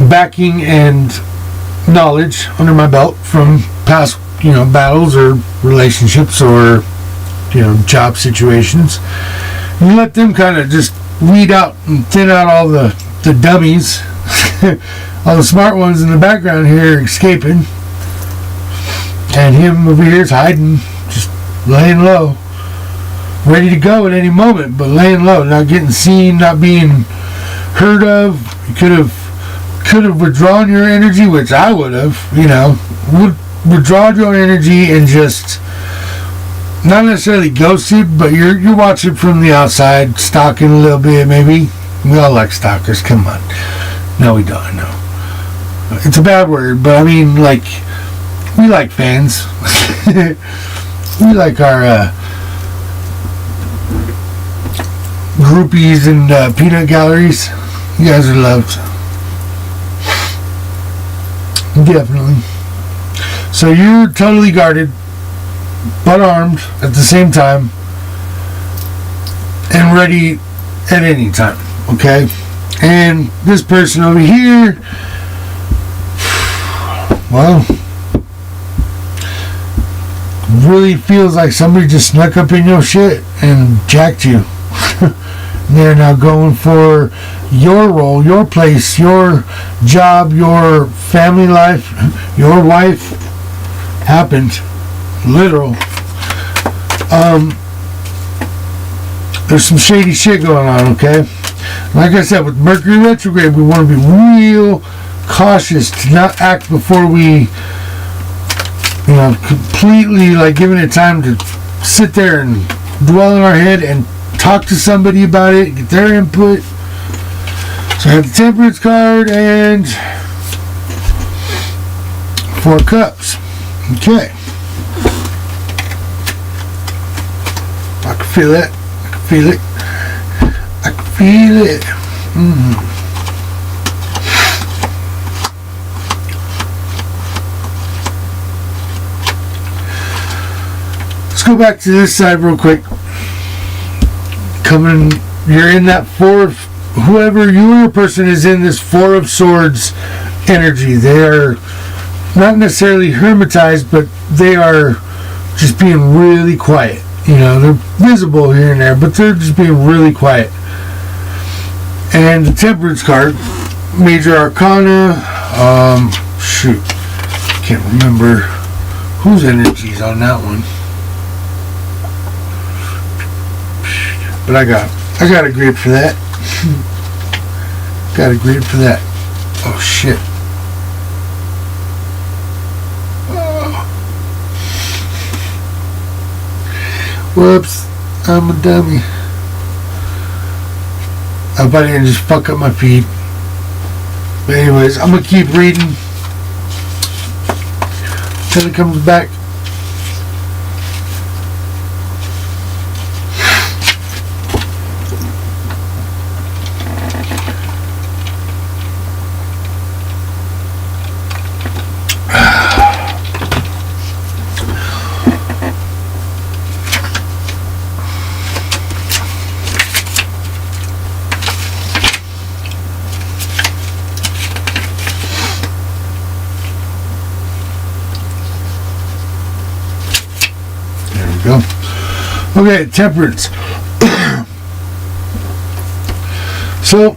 backing and knowledge under my belt from past, you know, battles or relationships or, you know, job situations. You let them kind of just weed out and thin out all the dummies. All the smart ones in the background here escaping. And him over here is hiding, just laying low. Ready to go at any moment, but laying low, not getting seen, not being heard of. You could have withdrawn your energy, which I would have, you know. Withdrawn your energy and just not necessarily ghosted, but you're watching from the outside, stalking a little bit, maybe. We all like stalkers, come on. No, we don't, no. It's a bad word, but I mean, like, we like fans. We like our groupies and peanut galleries. You guys are loved. Definitely. So you're totally guarded, but armed at the same time, and ready at any time, okay? And this person over here, well, really feels like somebody just snuck up in your shit and jacked you. They're now going for your role, your place, your job, your family life, your wife. Happened. Literal. There's some shady shit going on, okay? Like I said, with Mercury retrograde, we want to be real cautious to not act before we, you know, completely like giving it time to sit there and dwell in our head and talk to somebody about it, get their input. So I have the Temperance card and 4 cups. Okay. I can feel it. I can feel it. I can feel it. go back to this side real quick. You're in that whoever your person is in this Four of Swords energy. They are not necessarily hermetized, but they are just being really quiet. They're visible here and there, but they're just being really quiet. And the Temperance card, Major Arcana, can't remember whose energy's on that one. But I got a grade for that. Got a grade for that. Oh shit. Whoops, I'm a dummy. I hope I didn't just fuck up my feed. But anyways, I'm gonna keep reading till it comes back. Go. Okay, Temperance. So,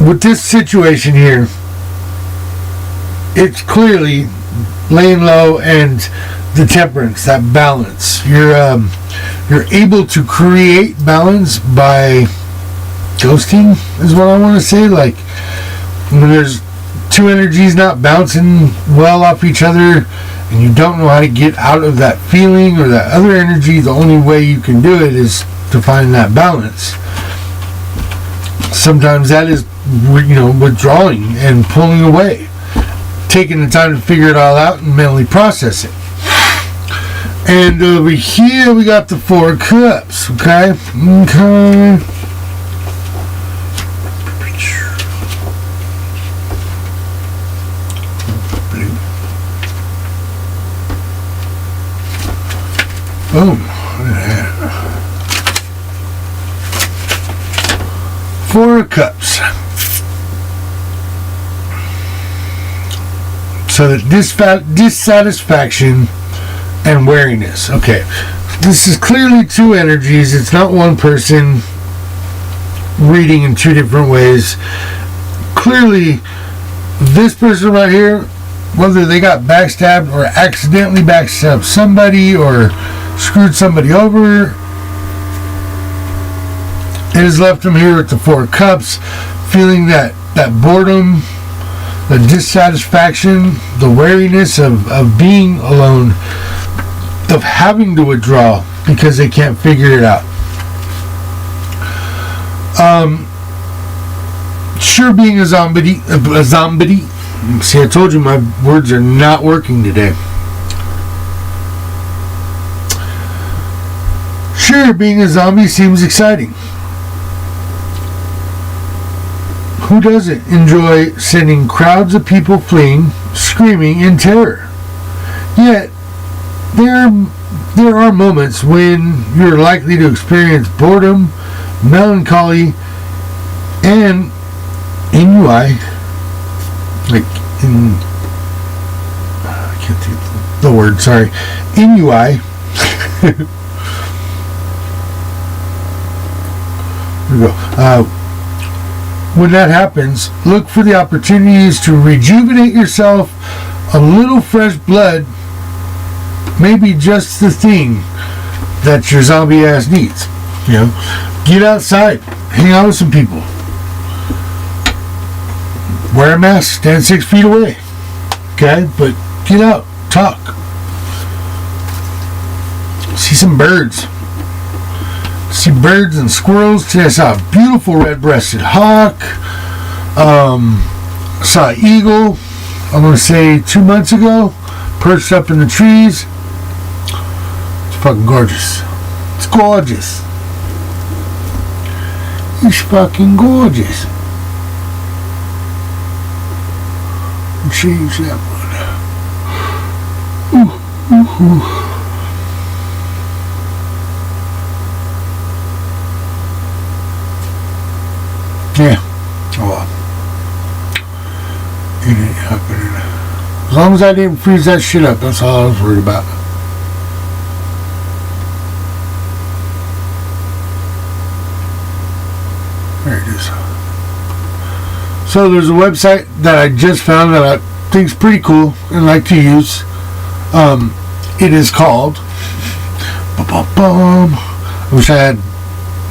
with this situation here, it's clearly laying low and the Temperance, that balance. You're able to create balance by ghosting, is what I want to say. Like, when there's two energies not bouncing well off each other, and you don't know how to get out of that feeling or that other energy, the only way you can do it is to find that balance. Sometimes that is, withdrawing and pulling away, taking the time to figure it all out and mentally process it. And over here we got the Four of Cups. Okay. Boom. Look at that. Four of Cups. So that dissatisfaction and wariness. Okay. This is clearly two energies. It's not one person reading in two different ways. Clearly, this person right here, whether they got backstabbed or accidentally backstabbed somebody or screwed somebody over, it has left them here with the Four of Cups, feeling that boredom, the dissatisfaction, the wariness of being alone, of having to withdraw because they can't figure it out. Sure, being a zombie. See, I told you my words are not working today. Sure, being a zombie seems exciting. Who doesn't enjoy sending crowds of people fleeing, screaming in terror? Yet, there are moments when you're likely to experience boredom, melancholy, and ennui. I can't think the word, sorry. Ennui. Here we go. When that happens, look for the opportunities to rejuvenate yourself. A little fresh blood may be just the thing that your zombie ass needs. Get outside, hang out with some people, wear a mask, stand 6 feet away. Okay, but get out, talk, see some birds. See birds and squirrels. Today I saw a beautiful red-breasted hawk. Saw an eagle, I'm going to say 2 months ago, perched up in the trees. It's fucking gorgeous. It's gorgeous. It's fucking gorgeous. Change that one. Ooh, Yeah. Oh well. It ain't happening. As long as I didn't freeze that shit up, that's all I was worried about. There it is. So there's a website that I just found that I think's pretty cool and like to use. It is called. I wish I had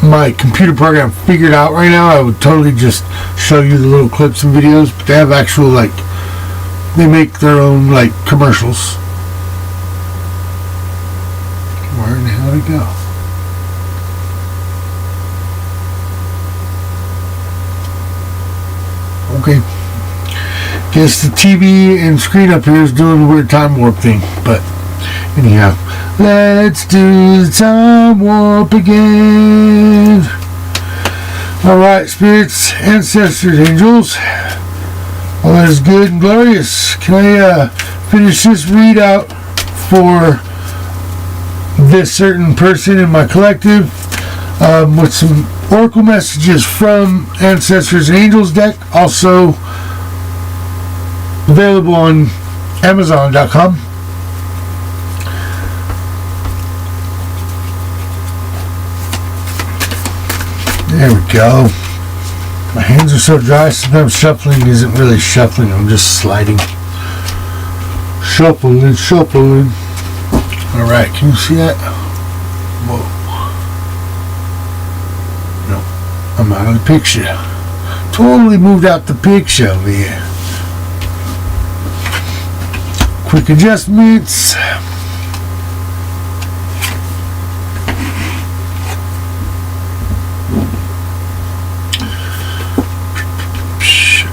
my computer program figured out right now. I would totally just show you the little clips and videos, but they have actual, like, they make their own, like, commercials. Where in the hell did it go? Okay. Guess the TV and screen up here is doing the weird time warp thing, but anyhow, let's do the time warp again. Alright, spirits, ancestors, angels, all that is good and glorious. Can I finish this readout for this certain person in my collective with some oracle messages from Ancestors and Angels deck, also available on Amazon.com. There we go. My hands are so dry, sometimes shuffling isn't really shuffling, I'm just sliding. Shuffling. Alright, can you see that? Whoa. No, I'm out of the picture. Totally moved out the picture over here. Quick adjustments.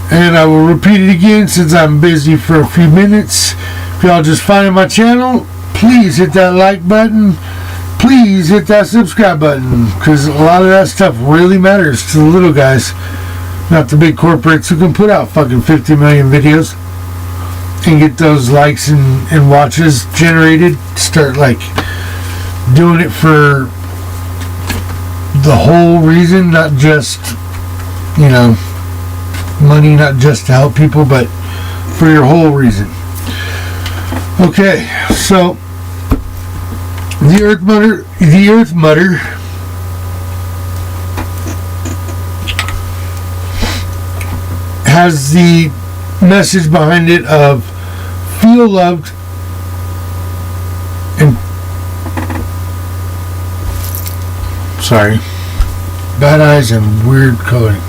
And I will repeat it again since I'm busy for a few minutes. If y'all just finding my channel, please hit that like button. Please hit that subscribe button, because a lot of that stuff really matters to the little guys, not the big corporates who can put out fucking 50 million videos and get those likes and watches generated. Start like doing it for the whole reason, not just, you know, money, not just to help people, but for your whole reason. Okay, so the Earth Mother has the message behind it of feel loved and bad eyes and weird coloring.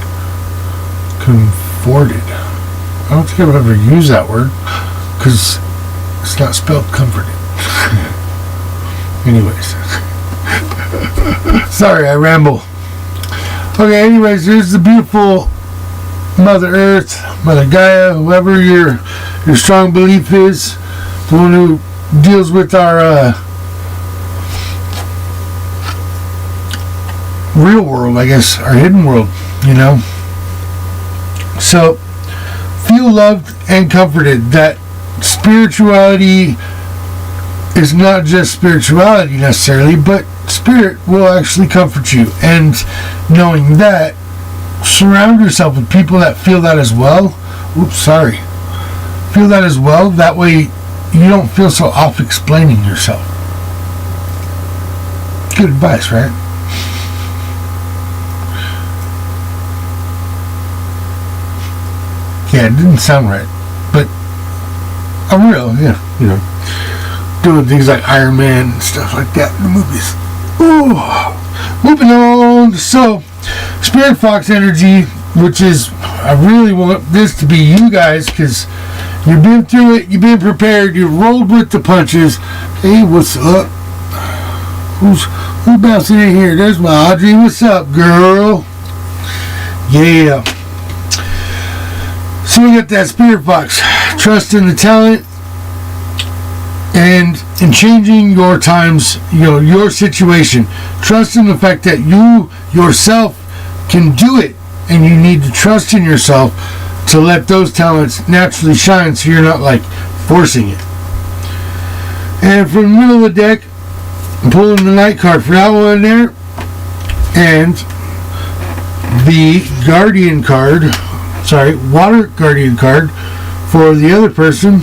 Comforted. I don't think I've ever used that word because it's not spelled comforted. Anyways. Sorry, I ramble. Okay, anyways, there's the beautiful Mother Earth, Mother Gaia, whoever your strong belief is, the one who deals with our real world, I guess, our hidden world, you know. So, feel loved and comforted. That spirituality is not just spirituality necessarily, but spirit will actually comfort you. And knowing that, surround yourself with people that feel that as well. Feel that as well. That way you don't feel so off explaining yourself. Good advice, right? Yeah, it didn't sound right, but I'm real, yeah, you know, doing things like Iron Man and stuff like that in the movies. Ooh, moving on. So, Spirit Fox energy, which is, I really want this to be you guys, because you've been through it, you've been prepared, you've rolled with the punches. Hey, what's up? Who's bouncing in here? There's my Audrey. What's up, girl? Yeah. So we got that Spirit Fox, trust in the talent, and in changing your times, you know, your situation. Trust in the fact that you yourself can do it, and you need to trust in yourself to let those talents naturally shine, so you're not like forcing it. And from the middle of the deck, I'm pulling the night card for that one there. And the guardian card, water guardian card for the other person.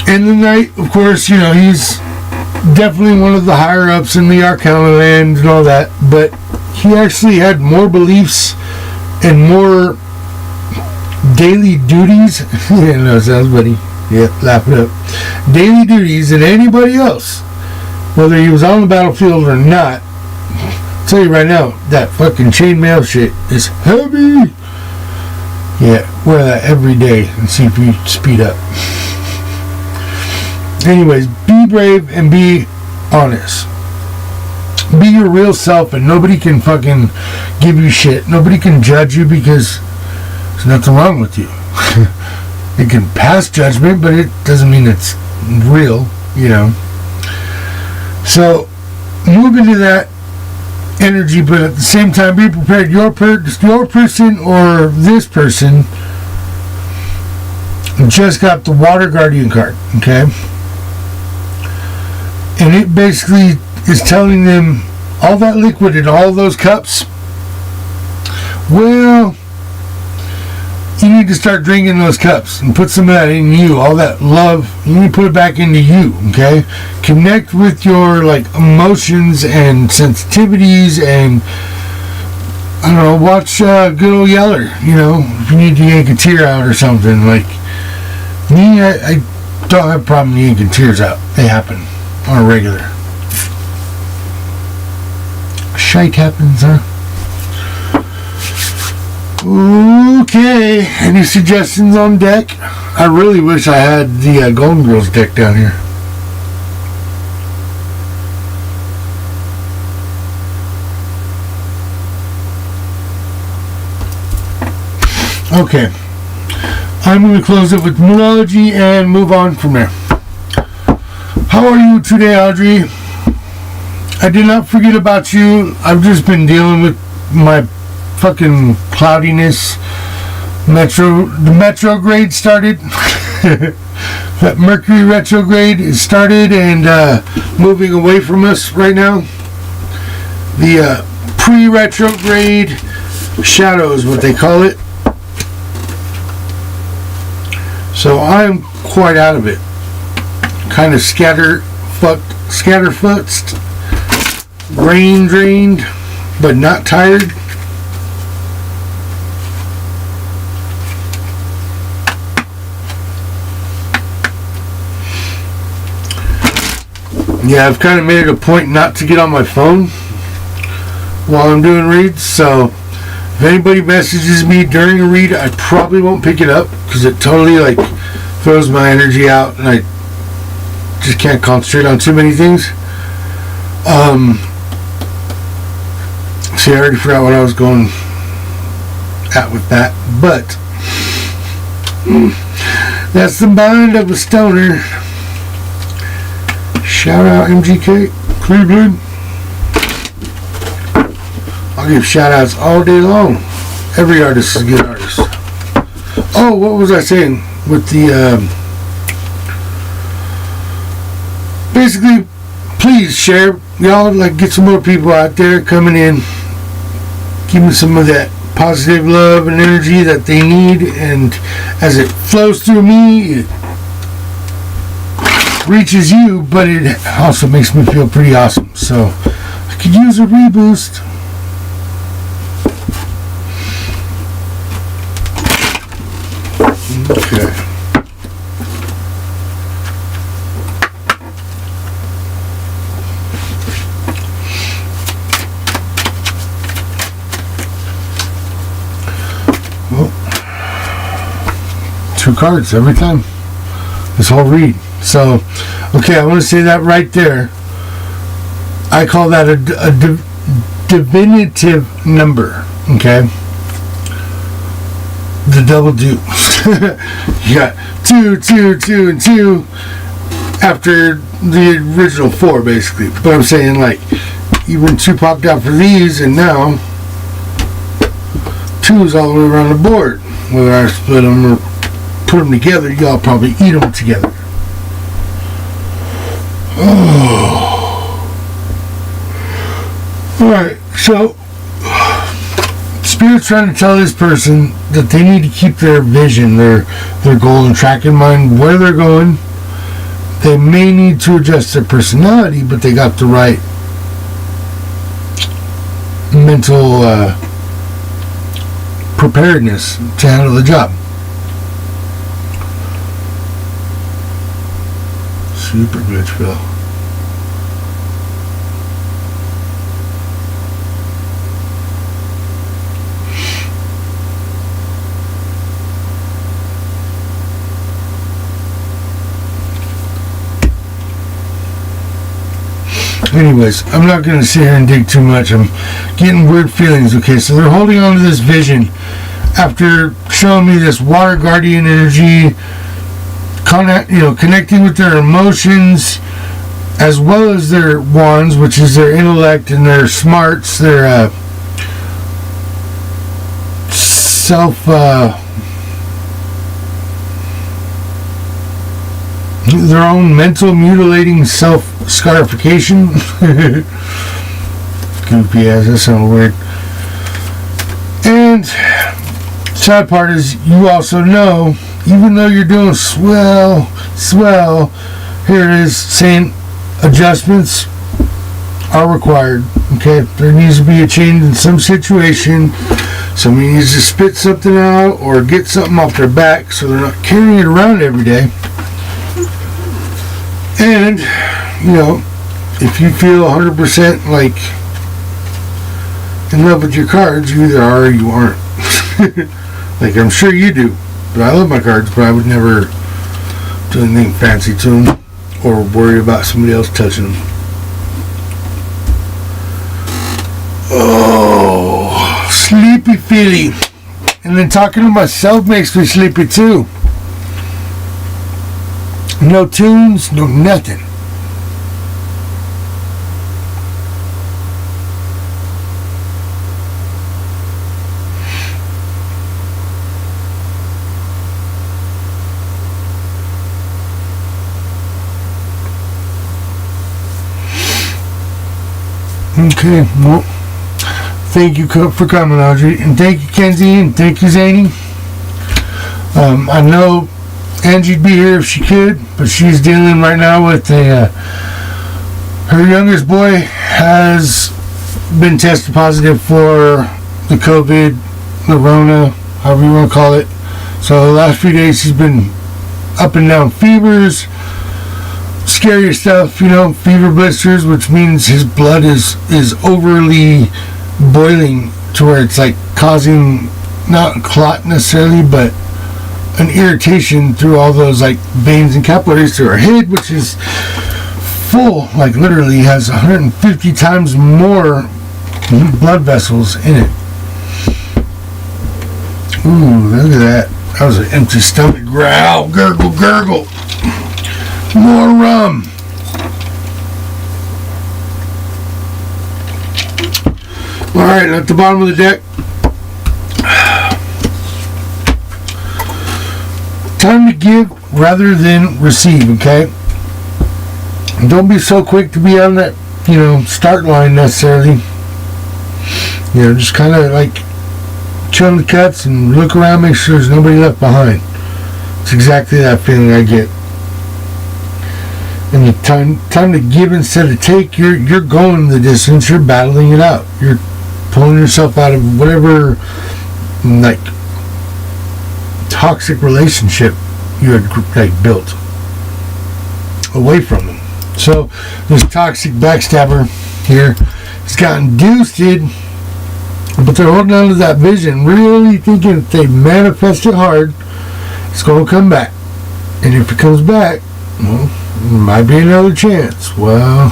And the knight, of course, he's definitely one of the higher ups in the Arcana land and all that, but he actually had more beliefs and more daily duties. Yeah, no, sounds funny. Yeah, laugh it up. Daily duties than anybody else, whether he was on the battlefield or not. I'll tell you right now, that fucking chainmail shit is heavy. Yeah, wear that every day and see if you speed up. Anyways, be brave and be honest. Be your real self, and nobody can fucking give you shit. Nobody can judge you because there's nothing wrong with you. It can pass judgment, but it doesn't mean it's real, So, move into that energy, but at the same time, be prepared. Your person or this person just got the Water Guardian card, okay? And it basically is telling them all that liquid in all those cups, well, you need to start drinking those cups and put some of that in you. All that love, you need to put it back into you, okay? Connect with your, emotions and sensitivities and, I don't know, watch good old Yeller, if you need to yank a tear out or something. Like, me, I don't have a problem yanking tears out. They happen on a regular. Shite happens, huh? Okay, any suggestions on deck? I really wish I had the Golden Girls deck down here. Okay, I'm going to close it with Moonology and move on from there. How are you today, Audrey? I did not forget about you. I've just been dealing with my fucking cloudiness. The retrograde started. That Mercury retrograde is started and moving away from us right now. The pre-retrograde shadow is what they call it. So I'm quite out of it. Kind of scatterfutzed, brain drained, but not tired. Yeah, I've kind of made it a point not to get on my phone while I'm doing reads, so if anybody messages me during a read, I probably won't pick it up because it totally throws my energy out and I just can't concentrate on too many things. See, I already forgot what I was going at with that, but that's the mind of a stoner. Shout out MGK, Cleveland. I'll give shout outs all day long. Every artist is a good artist. Oh, what was I saying with the basically, please share, y'all, get some more people out there coming in, give me some of that positive love and energy that they need, and as it flows through me, it reaches you, but it also makes me feel pretty awesome. So I could use a reboost. Okay. Well, 2 cards every time. This whole read. So, okay, I want to say that right there. I call that a divinative number, okay? The double deuce. You got 2, 2, 2, and 2 after the original 4, basically. But I'm saying, even 2 popped out for these, and now 2 is all the way around the board, whether I split them or put them together, y'all probably eat them together. Oh. Alright, so Spirit's trying to tell this person that they need to keep their vision, their goal and track in mind where they're going. They may need to adjust their personality, but they got the right mental preparedness to handle the job. Super glitch, Phil. Anyways, I'm not going to sit here and dig too much. I'm getting weird feelings. Okay, so they're holding on to this vision after showing me this water guardian energy, connecting with their emotions as well as their wands, which is their intellect and their smarts, their their own mental mutilating self-scarification. Goofy ass, that sounds weird. And sad part is you also know, even though you're doing swell, here it is saying adjustments are required. Okay, there needs to be a change in some situation. Somebody needs to spit something out or get something off their back so they're not carrying it around every day. And, if you feel 100% like in love with your cards, you either are or you aren't. Like, I'm sure you do. But I love my cards, but I would never do anything fancy to them or worry about somebody else touching them. Oh, sleepy feeling. And then talking to myself makes me sleepy too. No tunes, no nothing. Okay, well, thank you for coming, Audrey, and thank you, Kenzie, and thank you, Zany. I know Angie'd be here if she could, but she's dealing right now with her youngest boy has been tested positive for the COVID, the Rona, however you want to call it. So the last few days he's been up and down fevers, scary stuff, fever blisters, which means his blood is overly boiling to where it's like causing, not a clot necessarily, but an irritation through all those like veins and capillaries through our head, which is full, like literally has 150 times more blood vessels in it. Ooh, look at that. That was an empty stomach growl. Gurgle, gurgle. More rum. Alright, at the bottom of the deck. Time to give rather than receive, okay? And don't be so quick to be on that, start line necessarily. Just kind of like chill the cuts and look around, make sure there's nobody left behind. It's exactly that feeling I get. And the time to give instead of take, you're going the distance, you're battling it out. You're pulling yourself out of whatever like toxic relationship you had built away from them. So this toxic backstabber here has gotten doosted, but they're holding on to that vision, really thinking if they manifest it hard, it's going to come back. And if it comes back, well, there might be another chance. Well,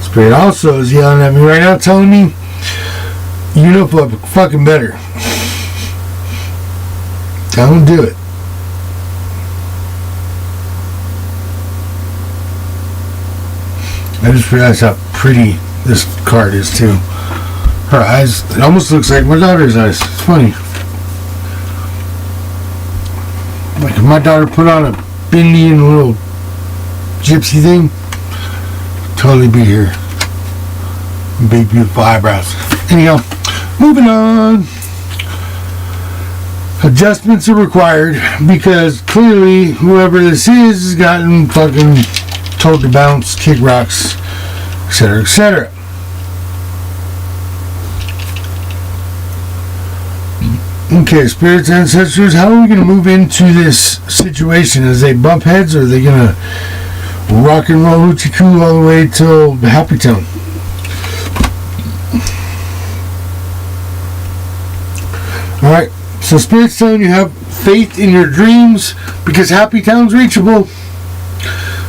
Spirit also is yelling at me right now, telling me, you know fucking better. Don't do it. I just realized how pretty this card is too. Her eyes, it almost looks like my daughter's eyes. It's funny. Like if my daughter put on a bindi and a little gypsy thing, totally be here. Big beautiful eyebrows. Anyhow, moving on. Adjustments are required because clearly whoever this is has gotten fucking told to bounce, kick rocks, etc., etc. Okay, spirits, ancestors, how are we going to move into this situation? As they bump heads, or are they going to rock and roll hoochie coo all the way till Happy Town? Alright, so Spirit's telling you have faith in your dreams because Happy Town's reachable.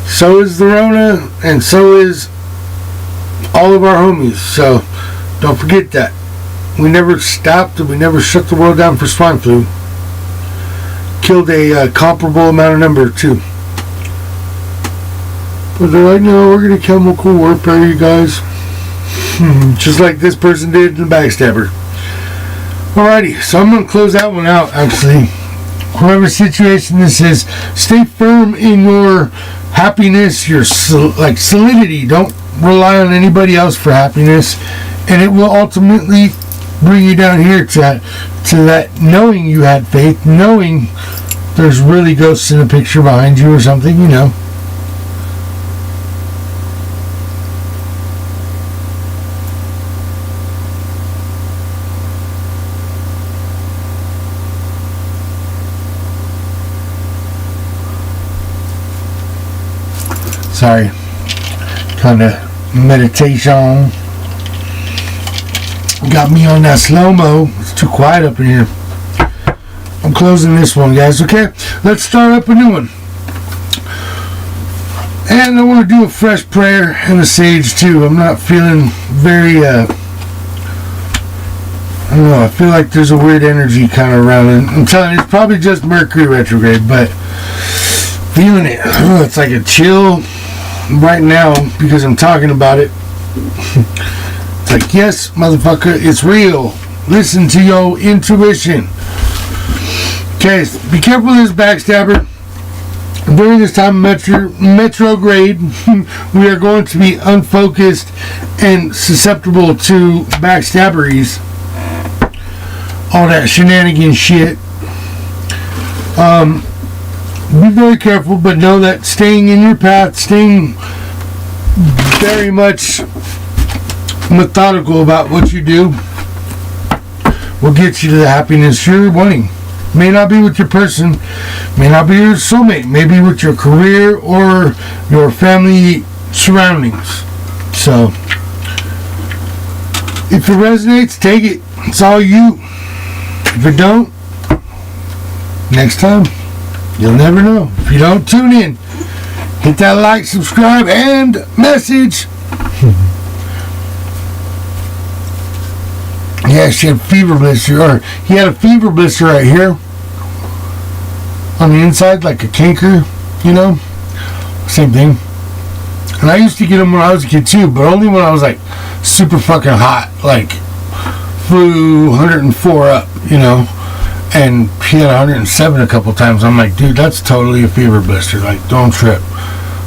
So is the Rona, and so is all of our homies. So don't forget that. We never stopped and we never shut the world down for swine flu. Killed a comparable amount of number too. But they're like, no, we're going to chemical warfare you guys. Just like this person did in the Backstabber. Alrighty, so I'm going to close that one out actually. Whatever situation this is, stay firm in your happiness, your solidity. Don't rely on anybody else for happiness. And it will ultimately bring you down here to that knowing you had faith, knowing there's really ghosts in a picture behind you or something, you know. Sorry, kind of meditation. Got me on that slow-mo. It's too quiet up in here. I'm closing this one, guys, okay? Let's start up a new one. And I want to do a fresh prayer and a sage, too. I'm not feeling very, I don't know, I feel like there's a weird energy kind of around it. I'm telling you, it's probably just Mercury retrograde, but feeling it. It's like a chill right now because I'm talking about it. It's like, yes, motherfucker, it's real. Listen to your intuition. Okay, be careful of this Backstabber. During this time of retrograde, we are going to be unfocused and susceptible to backstabberies. All that shenanigan shit. Be very careful, but know that staying in your path, staying very much methodical about what you do will get you to the happiness you're wanting. May not be with your person, may not be your soulmate, maybe with your career or your family surroundings. So if it resonates, take it. It's all you. If it don't, next time, you'll never know. If you don't, tune in. Hit that like, subscribe, and message. Yeah, she had fever blister, or he had a fever blister right here on the inside, like a canker, you know, same thing. And I used to get them when I was a kid too, but only when I was like super fucking hot, like flew 104 up, you know, and he had 107 a couple times. I'm like, dude, that's totally a fever blister. Like, don't trip.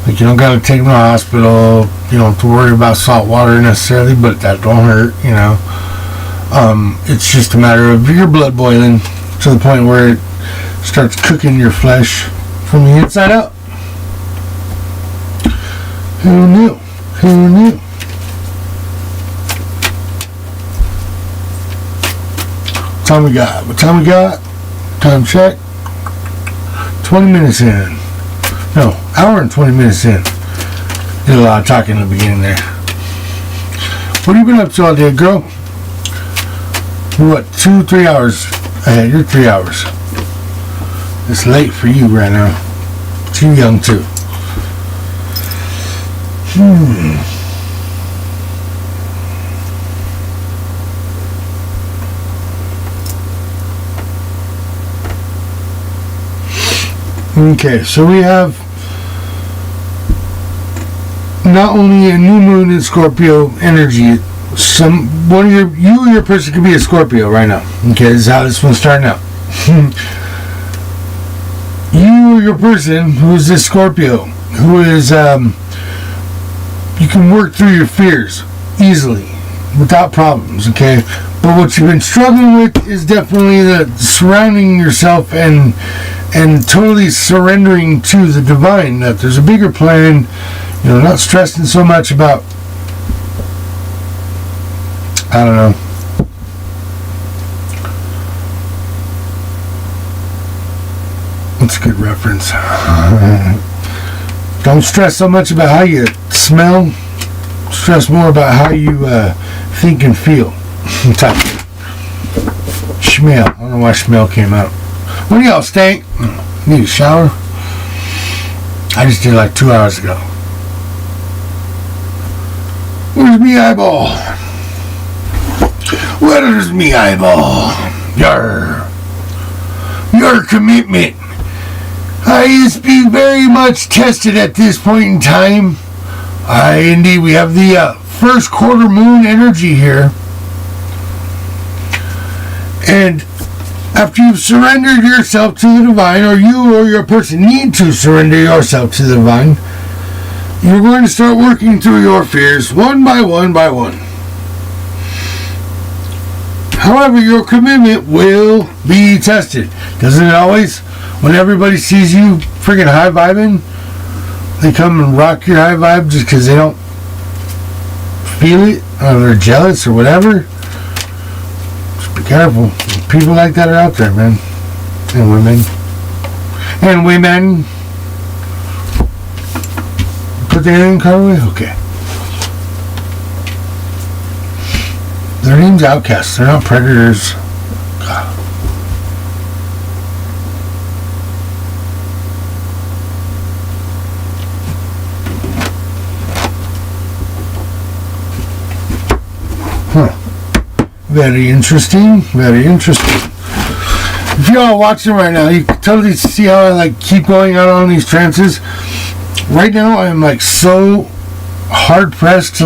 Like, you don't gotta take him to the hospital. You don't have to worry about salt water necessarily, but that don't hurt, you know. It's just a matter of your blood boiling to the point where it starts cooking your flesh from the inside out. Who knew? Who knew? What time we got? What time we got? Time check. 20 minutes in. No, hour and 20 minutes in. Did a lot of talking in the beginning there. What have you been up to all day, girl? You're what, 2-3 hours ahead? You're 3 hours. It's late for you right now. Too young too. Okay, so we have not only a new moon in Scorpio energy. You or your person could be a Scorpio right now. Okay, this is how this one's starting out. You you or your person, who is this Scorpio, who is, you can work through your fears easily, without problems, okay? But what you've been struggling with is definitely the surrounding yourself and totally surrendering to the divine, that there's a bigger plan, not stressing so much about, I don't know. What's a good reference? Don't stress so much about how you smell. Stress more about how you think and feel. Smell. I don't know why smell came out. What do y'all stink? Need a shower? I just did like 2 hours ago. Where's me eyeball? Where's me eyeball? Your commitment is being very much tested at this point in time. Indeed, we have the first quarter moon energy here. And after you've surrendered yourself to the divine, or you or your person need to surrender yourself to the divine, you're going to start working through your fears one by one by one. However, your commitment will be tested. Doesn't it always? When everybody sees you freaking high vibing, they come and rock your high vibe just because they don't feel it, or they're jealous or whatever. Just be careful. People like that are out there, man. And women. And women. Put their name card away? Okay. Their name's outcasts. They're not predators. God. Very interesting. Very interesting. If y'all are watching right now, you can totally see how I keep going out on these trances. Right now, I'm so hard pressed to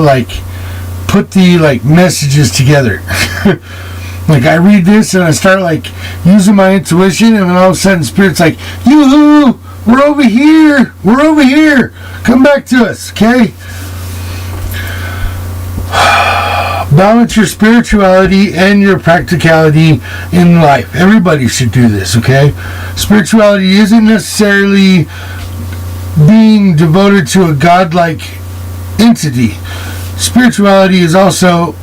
put the messages together. I read this and I start using my intuition, and then all of a sudden Spirit's yoo-hoo, we're over here, come back to us, okay? Balance your spirituality and your practicality in life. Everybody should do this, okay? Spirituality isn't necessarily being devoted to a godlike entity. Spirituality is also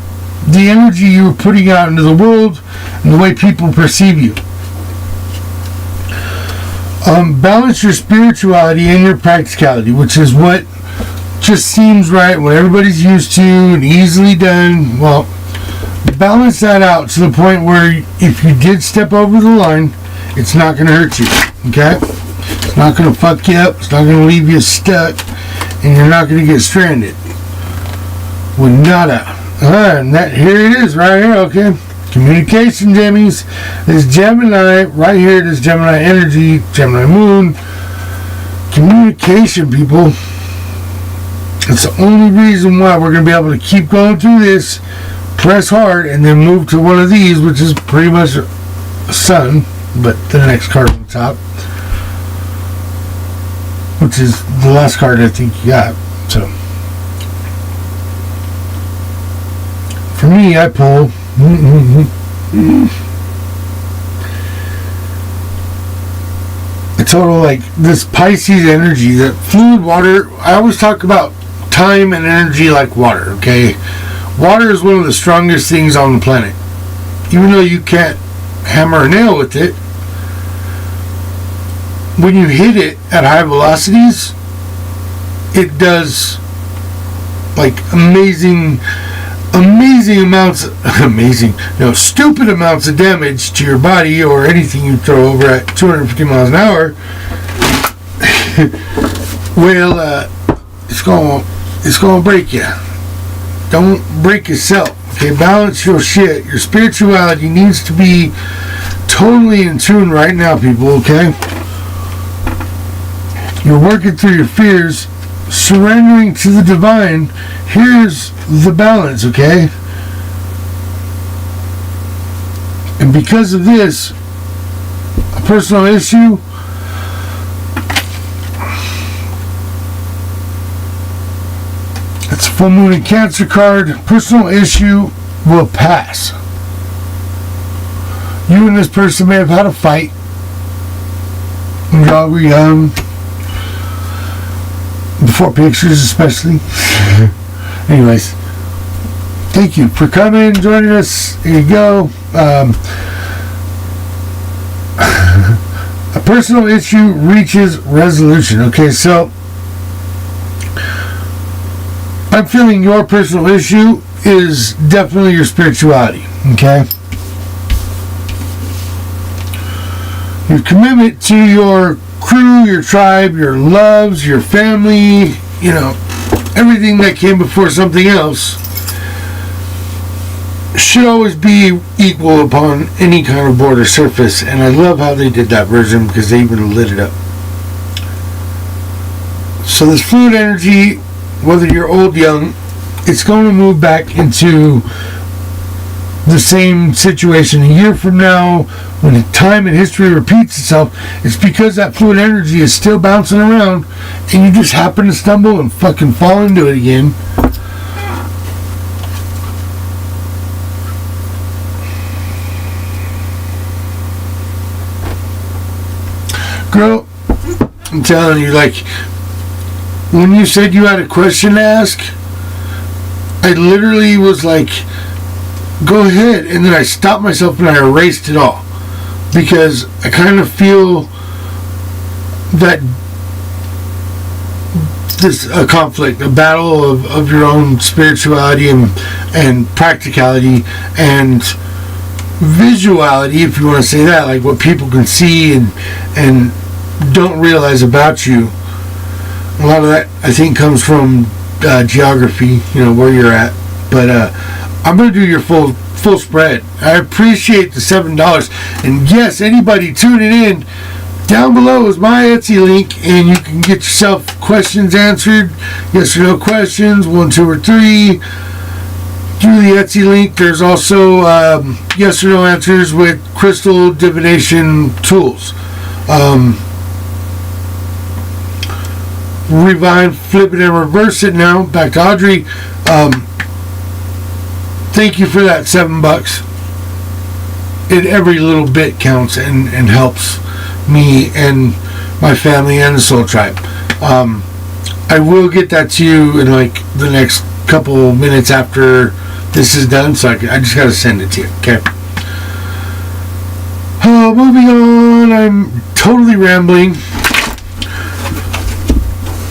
the energy you're putting out into the world and the way people perceive you. Balance your spirituality and your practicality, which is what just seems right, what everybody's used to and easily done. Well, balance that out to the point where if you did step over the line, it's not going to hurt you, okay? It's not going to fuck you up. It's not going to leave you stuck, and you're not going to get stranded. With nada. And that, here it is right here, okay? Communication, Gemmies. This Gemini right here, this Gemini energy, Gemini moon. Communication, people. It's the only reason why we're going to be able to keep going through this, press hard, and then move to one of these, which is pretty much a sun, but the next card on the top, which is the last card I think you got. So, for me, I pull a total, this Pisces energy, that fluid water. I always talk about time and energy like water, okay? Water is one of the strongest things on the planet. Even though you can't hammer a nail with it, when you hit it at high velocities, it does stupid amounts of damage to your body or anything you throw over at 250 miles an hour. Well, it's gonna break you. Don't break yourself. Okay, balance your shit. Your spirituality needs to be totally in tune right now, people, okay? You're working through your fears, surrendering to the divine. Here's the balance, okay? And because of this, a personal issue, Full moon and Cancer card. Personal issue will pass. You and this person may have had a fight when y'all were young. Before pictures, especially. Anyways, thank you for coming, joining us. Here you go. A personal issue reaches resolution. Okay, so I'm feeling your personal issue is definitely your spirituality. Okay, your commitment to your crew, your tribe, your loves, your family, you know, everything that came before something else should always be equal upon any kind of board or surface. And I love how they did that version because they even lit it up. So this fluid energy, whether you're old, young, it's going to move back into the same situation a year from now. When time and history repeats itself, it's because that fluid energy is still bouncing around and you just happen to stumble and fucking fall into it again. Girl, I'm telling you, like, when you said you had a question to ask, I literally was like, go ahead, and then I stopped myself and I erased it all. Because I kind of feel that this a conflict, a battle of your own spirituality and practicality and visuality, if you want to say that, like what people can see and don't realize about you. A lot of that, I think, comes from geography, you know, where you're at. But I'm going to do your full spread. I appreciate the $7. And yes, anybody tuning in, down below is my Etsy link, and you can get yourself questions answered, yes or no questions, 1, 2, or 3, through the Etsy link. There's also yes or no answers with crystal divination tools. Rewind, flip it, and reverse it now. Back to Audrey. Thank you for that $7. Every little bit counts and helps me and my family and the Soul Tribe. I will get that to you in like the next couple minutes after this is done, so I just gotta send it to you. Okay. Moving on. I'm totally rambling.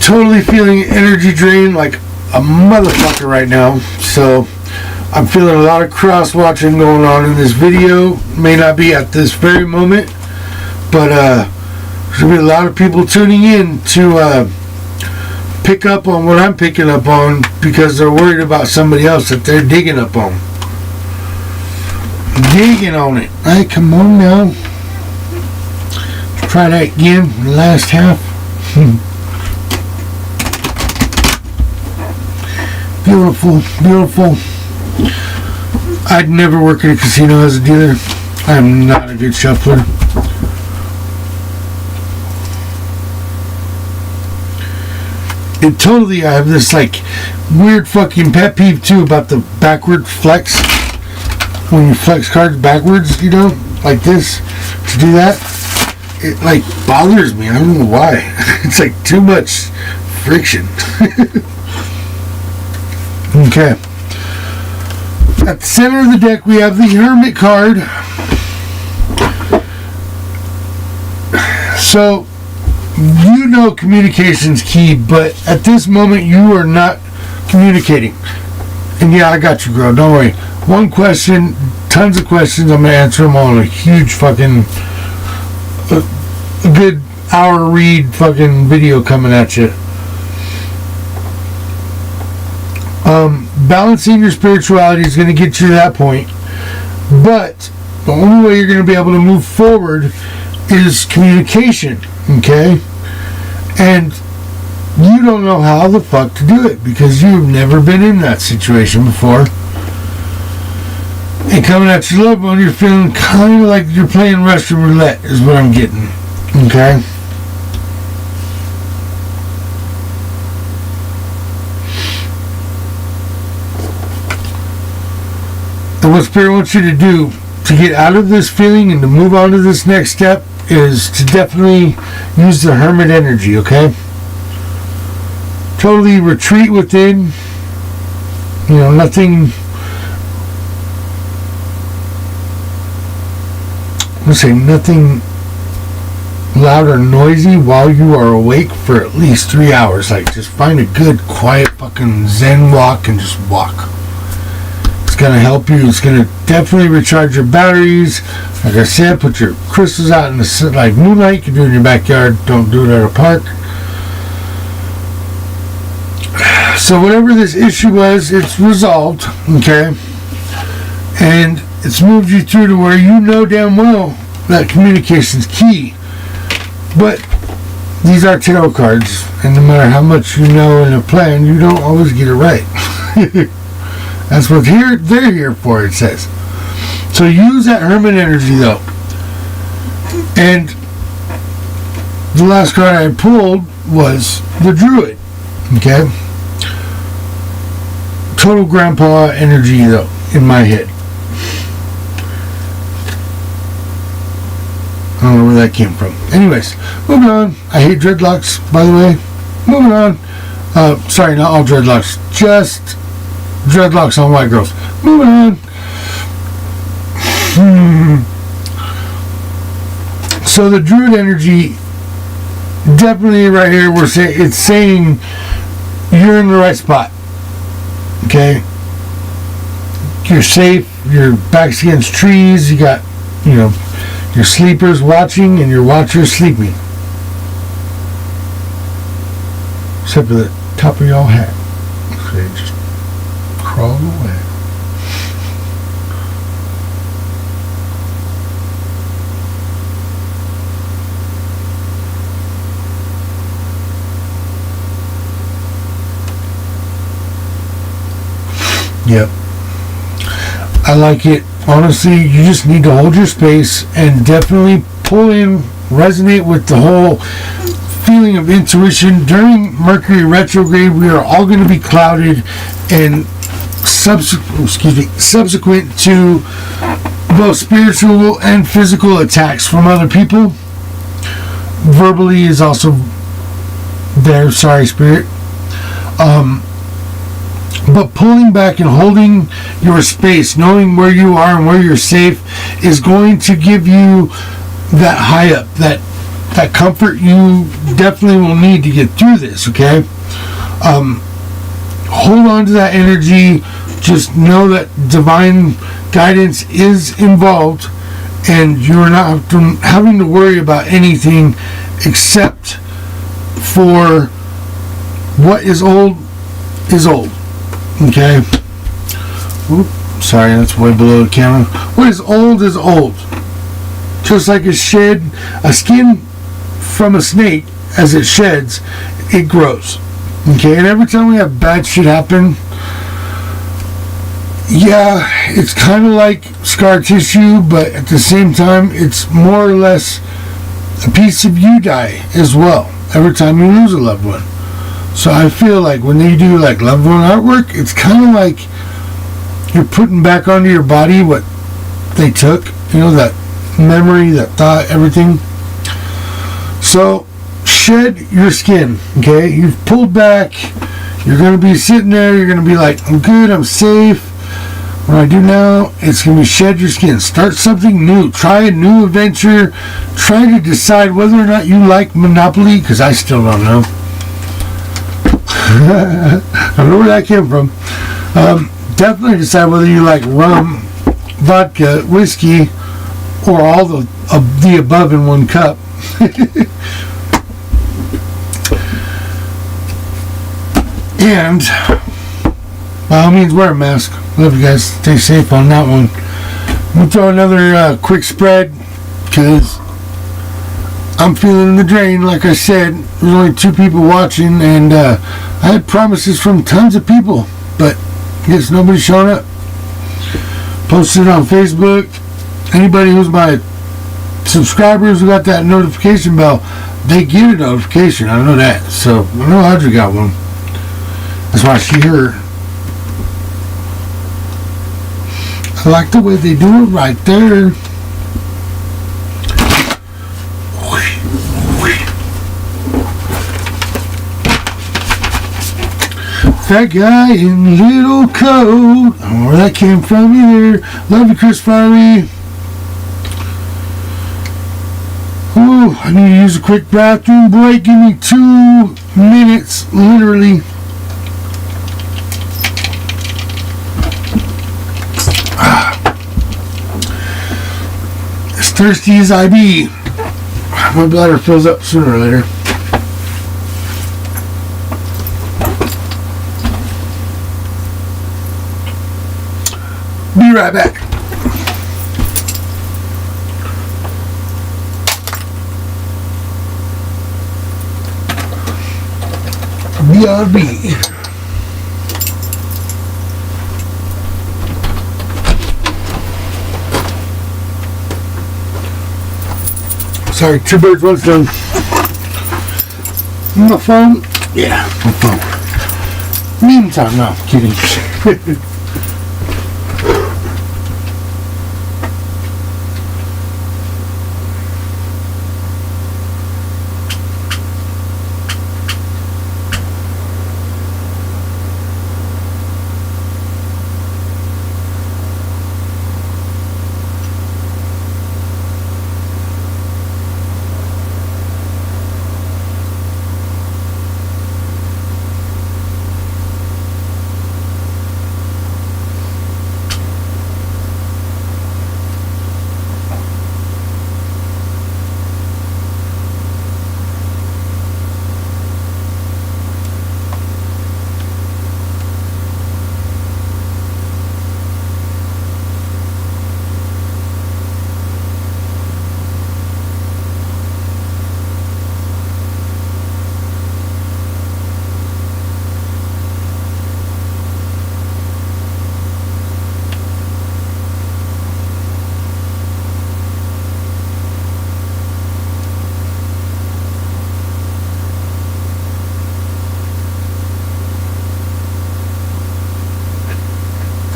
Totally feeling energy drained like a motherfucker right now. So I'm feeling a lot of cross-watching going on in this video. May not be at this very moment, but there's going to be a lot of people tuning in to pick up on what I'm picking up on because they're worried about somebody else that they're digging up on. Digging on it. Hey, come on now. Let's try that again. The last half. Beautiful, beautiful. I'd never work in a casino as a dealer. I'm not a good shuffler. And totally, I have this like weird fucking pet peeve too about the backward flex. When you flex cards backwards, you know, like this, to do that, it like bothers me. I don't know why. It's like too much friction. Okay. At the center of the deck, we have the Hermit card. So, you know communication's key, but at this moment, you are not communicating. And yeah, I got you, girl. Don't worry. One question, tons of questions. I'm going to answer them all in a huge fucking, a good hour read fucking video coming at you. Balancing your spirituality is going to get you to that point, but the only way you're going to be able to move forward is communication, okay? And you don't know how the fuck to do it because you've never been in that situation before. And coming at your loved one, you're feeling kind of like you're playing Russian roulette is what I'm getting, okay? And what Spirit wants you to do to get out of this feeling and to move on to this next step is to definitely use the Hermit energy, okay? Totally retreat within. You know, nothing... Let's say nothing loud or noisy while you are awake for at least 3 hours. Like, just find a good, quiet, fucking Zen walk and just walk. It's going to help you. It's going to definitely recharge your batteries. Like I said, put your crystals out in the like moonlight. You can do it in your backyard. Don't do it at a park. So whatever this issue was, it's resolved, okay? And it's moved you through to where you know damn well that communication's key. But these are tarot cards, and no matter how much you know in a plan, you don't always get it right. That's what they're here for, it says. So use that Hermit energy, though. And the last card I pulled was the Druid, okay? Total grandpa energy, though, in my head. I don't know where that came from. Anyways, moving on. I hate dreadlocks, by the way. Moving on. Sorry, not all dreadlocks. Just dreadlocks on white girls. Moving on. So the Druid energy, definitely right here, it's saying you're in the right spot. Okay? You're safe. Your back's against trees. You got, you know, your sleepers watching and your watchers sleeping. Except for the top of y'all hat. So they just crawl away. Yep. I like it. Honestly, you just need to hold your space and definitely pull in, resonate with the whole feeling of intuition. During Mercury retrograde, we are all going to be clouded and subsequent to both spiritual and physical attacks from other people. Verbally is also there. Sorry, Spirit. But pulling back and holding your space, knowing where you are and where you're safe, is going to give you that high up, that comfort you definitely will need to get through this, okay? Hold on to that energy. Just know that divine guidance is involved, and you're not having to worry about anything except for what is old is old. Okay. Oop, sorry, that's way below the camera. What is old is old. Just like a skin from a snake, as it sheds, it grows. Okay, and every time we have bad shit happen, yeah, it's kind of like scar tissue, but at the same time, it's more or less a piece of you die as well every time you lose a loved one. So I feel like when they do like loved one artwork, it's kind of like you're putting back onto your body what they took, you know, that memory, that thought, everything. So shed your skin, okay? You've pulled back. You're going to be sitting there. You're going to be like, I'm good, I'm safe. What I do now, it's going to be shed your skin. Start something new. Try a new adventure. Try to decide whether or not you like Monopoly, because I still don't know. I don't know where that came from. Definitely decide whether you like rum, vodka, whiskey, or all the above in one cup. And by all means, wear a mask. Love you guys. Stay safe on that one. We'll throw another quick spread because I'm feeling the drain. Like I said, there's only 2 people watching, and I had promises from tons of people, but I guess nobody's showing up. Posted it on Facebook. Anybody who's my subscribers who got that notification bell, they get a notification. I know that. So I know Audrey got one. That's why she heard. I like the way they do it right there. That guy in little coat. I don't know where that came from either. Love you, Chris Farley. Ooh, I need to use a quick bathroom break. Give me 2 minutes, literally. As thirsty as I be, my bladder fills up sooner or later. Be right back. BRB. Sorry, 2 birds, 1 stone. My phone? Yeah, my phone. Meantime, no, I'm kidding.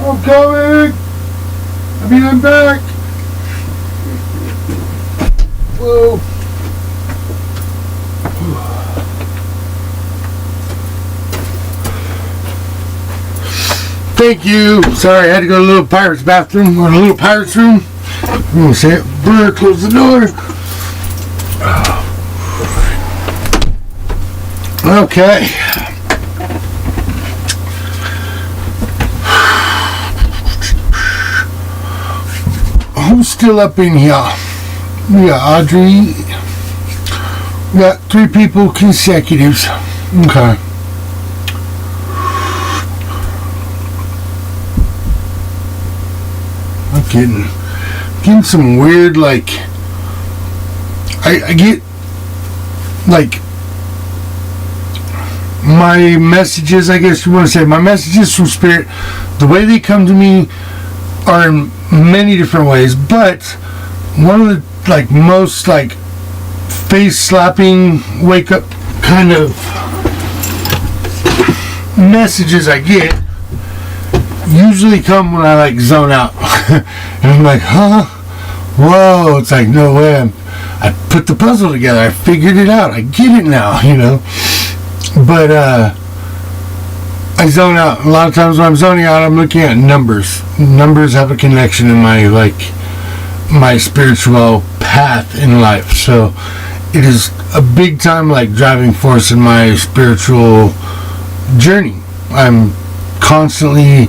I'm coming! I mean, I'm back! Whoa! Thank you! Sorry, I had to go to the little pirate's bathroom, or the little pirate's room. I'm gonna say it. Brr, close the door. Okay. Who's still up in here? We got Audrey. We got 3 people consecutives. Okay. I'm getting some weird, like, I get, like, my messages, I guess you want to say, my messages from Spirit, the way they come to me are in many different ways, but one of the, like, most, like, face slapping wake up kind of messages I get usually come when I, like, zone out. And I'm like, huh? Whoa, it's like, no way. I put the puzzle together. I figured it out. I get it now, you know. But I zone out. A lot of times when I'm zoning out, I'm looking at numbers. Numbers have a connection in my, like, my spiritual path in life. So it is a big time, like, driving force in my spiritual journey. I'm constantly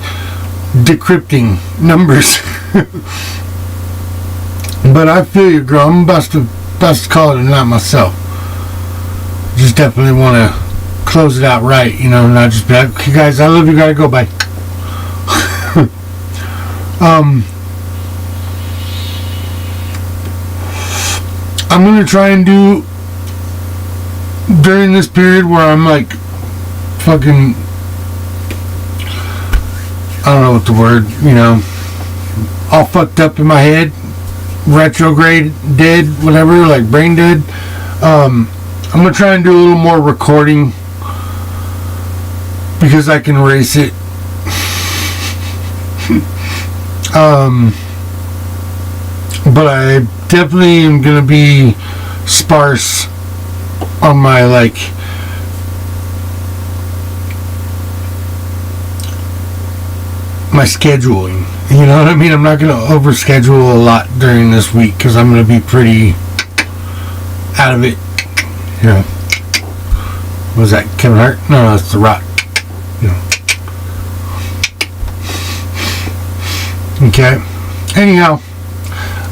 decrypting numbers. But I feel you, girl. I'm about to call it a night myself. Just definitely want to close it out right, you know, not just be like, okay guys, I love you, gotta go, bye. I'm gonna try and do during this period where I'm like fucking, I don't know what the word, you know, all fucked up in my head, retrograde, dead, whatever, like brain dead. I'm gonna try and do a little more recording because I can erase it. But I definitely am gonna be sparse on my my scheduling. You know what I mean? I'm not gonna overschedule a lot during this week because I'm gonna be pretty out of it. You know, was that Kevin Hart? No, it's The Rock. You know. Okay. Anyhow,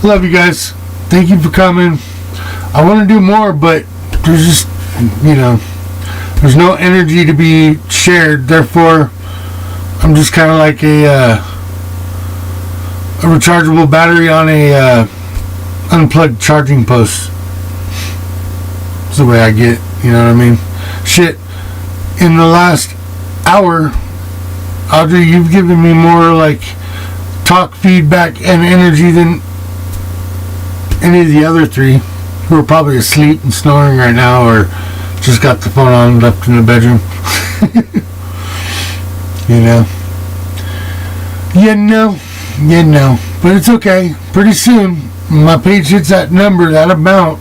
love you guys. Thank you for coming. I want to do more, but there's just, there's no energy to be shared. Therefore, I'm just kind of like a rechargeable battery on a unplugged charging post. That's the way I get. You know what I mean? Shit. In the last hour, Audrey, you've given me more talk, feedback, and energy than any of the other three, who are probably asleep and snoring right now, or just got the phone on and left in the bedroom. But it's okay. Pretty soon, my page hits that number, that amount,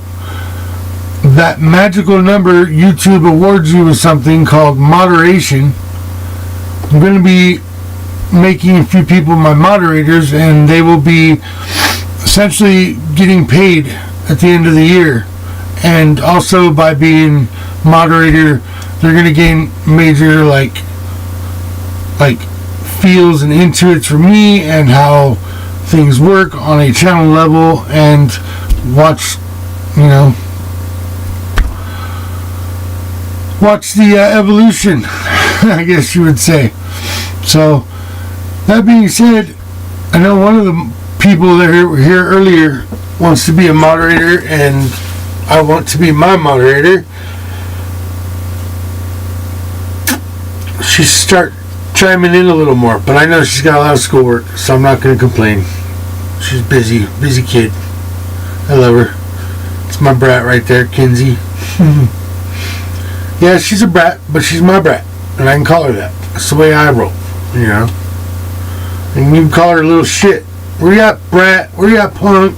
that magical number YouTube awards you with something called moderation. I'm going to be making a few people my moderators, and they will be essentially getting paid at the end of the year. And also by being moderator, they're going to gain major feels and intuits from me and how things work on a channel level, and watch the evolution, I guess you would say. So, that being said, I know one of the people that were here earlier wants to be a moderator, and I want to be my moderator. She start chiming in a little more, but I know she's got a lot of schoolwork, so I'm not going to complain. She's busy kid. I love her. It's my brat right there, Kinsey. Yeah, she's a brat, but she's my brat, and I can call her that. That's the way I roll, And you can call her a little shit. Where you at, brat? Where you at, punk?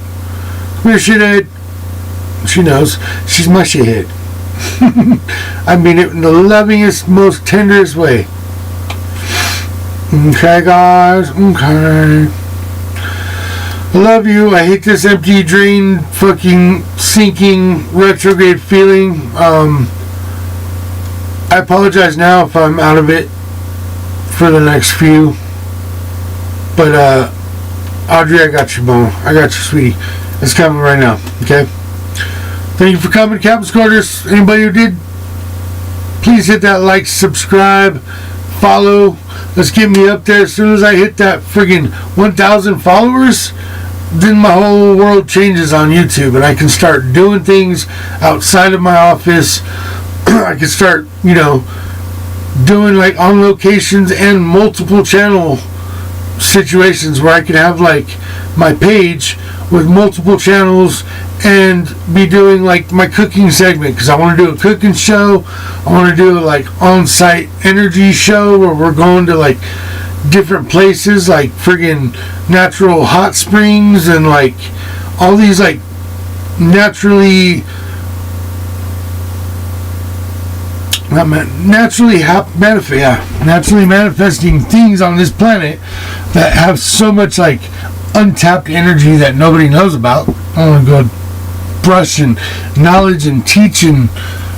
Come here, shithead. She knows. She's my shithead. I mean it in the lovingest, most tenderest way. Okay, guys. Okay. I love you. I hate this empty, drained, fucking sinking retrograde feeling. I apologize now if I'm out of it for the next few. But, Audrey, I got you, Bo. I got you, sweetie. It's coming right now, okay? Thank you for coming, Captain's Quarters. Anybody who did, please hit that like, subscribe, follow. Let's get me up there. As soon as I hit that friggin' 1,000 followers, then my whole world changes on YouTube, and I can start doing things outside of my office. I can start, doing on locations and multiple channel situations where I could have my page with multiple channels and be doing my cooking segment, because I want to do a cooking show. I want to do on-site energy show where we're going to different places, friggin' natural hot springs and all these naturally manifesting things on this planet that have so much untapped energy that nobody knows about. I want to go brush and knowledge and teach, and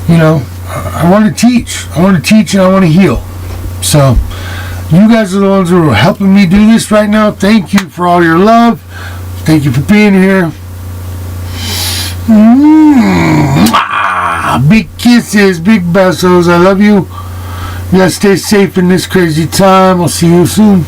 I want to teach and I want to heal. So you guys are the ones who are helping me do this right now. Thank you for all your love. Thank you for being here. Big kisses, big besos. I love you. You guys stay safe in this crazy time. I'll see you soon.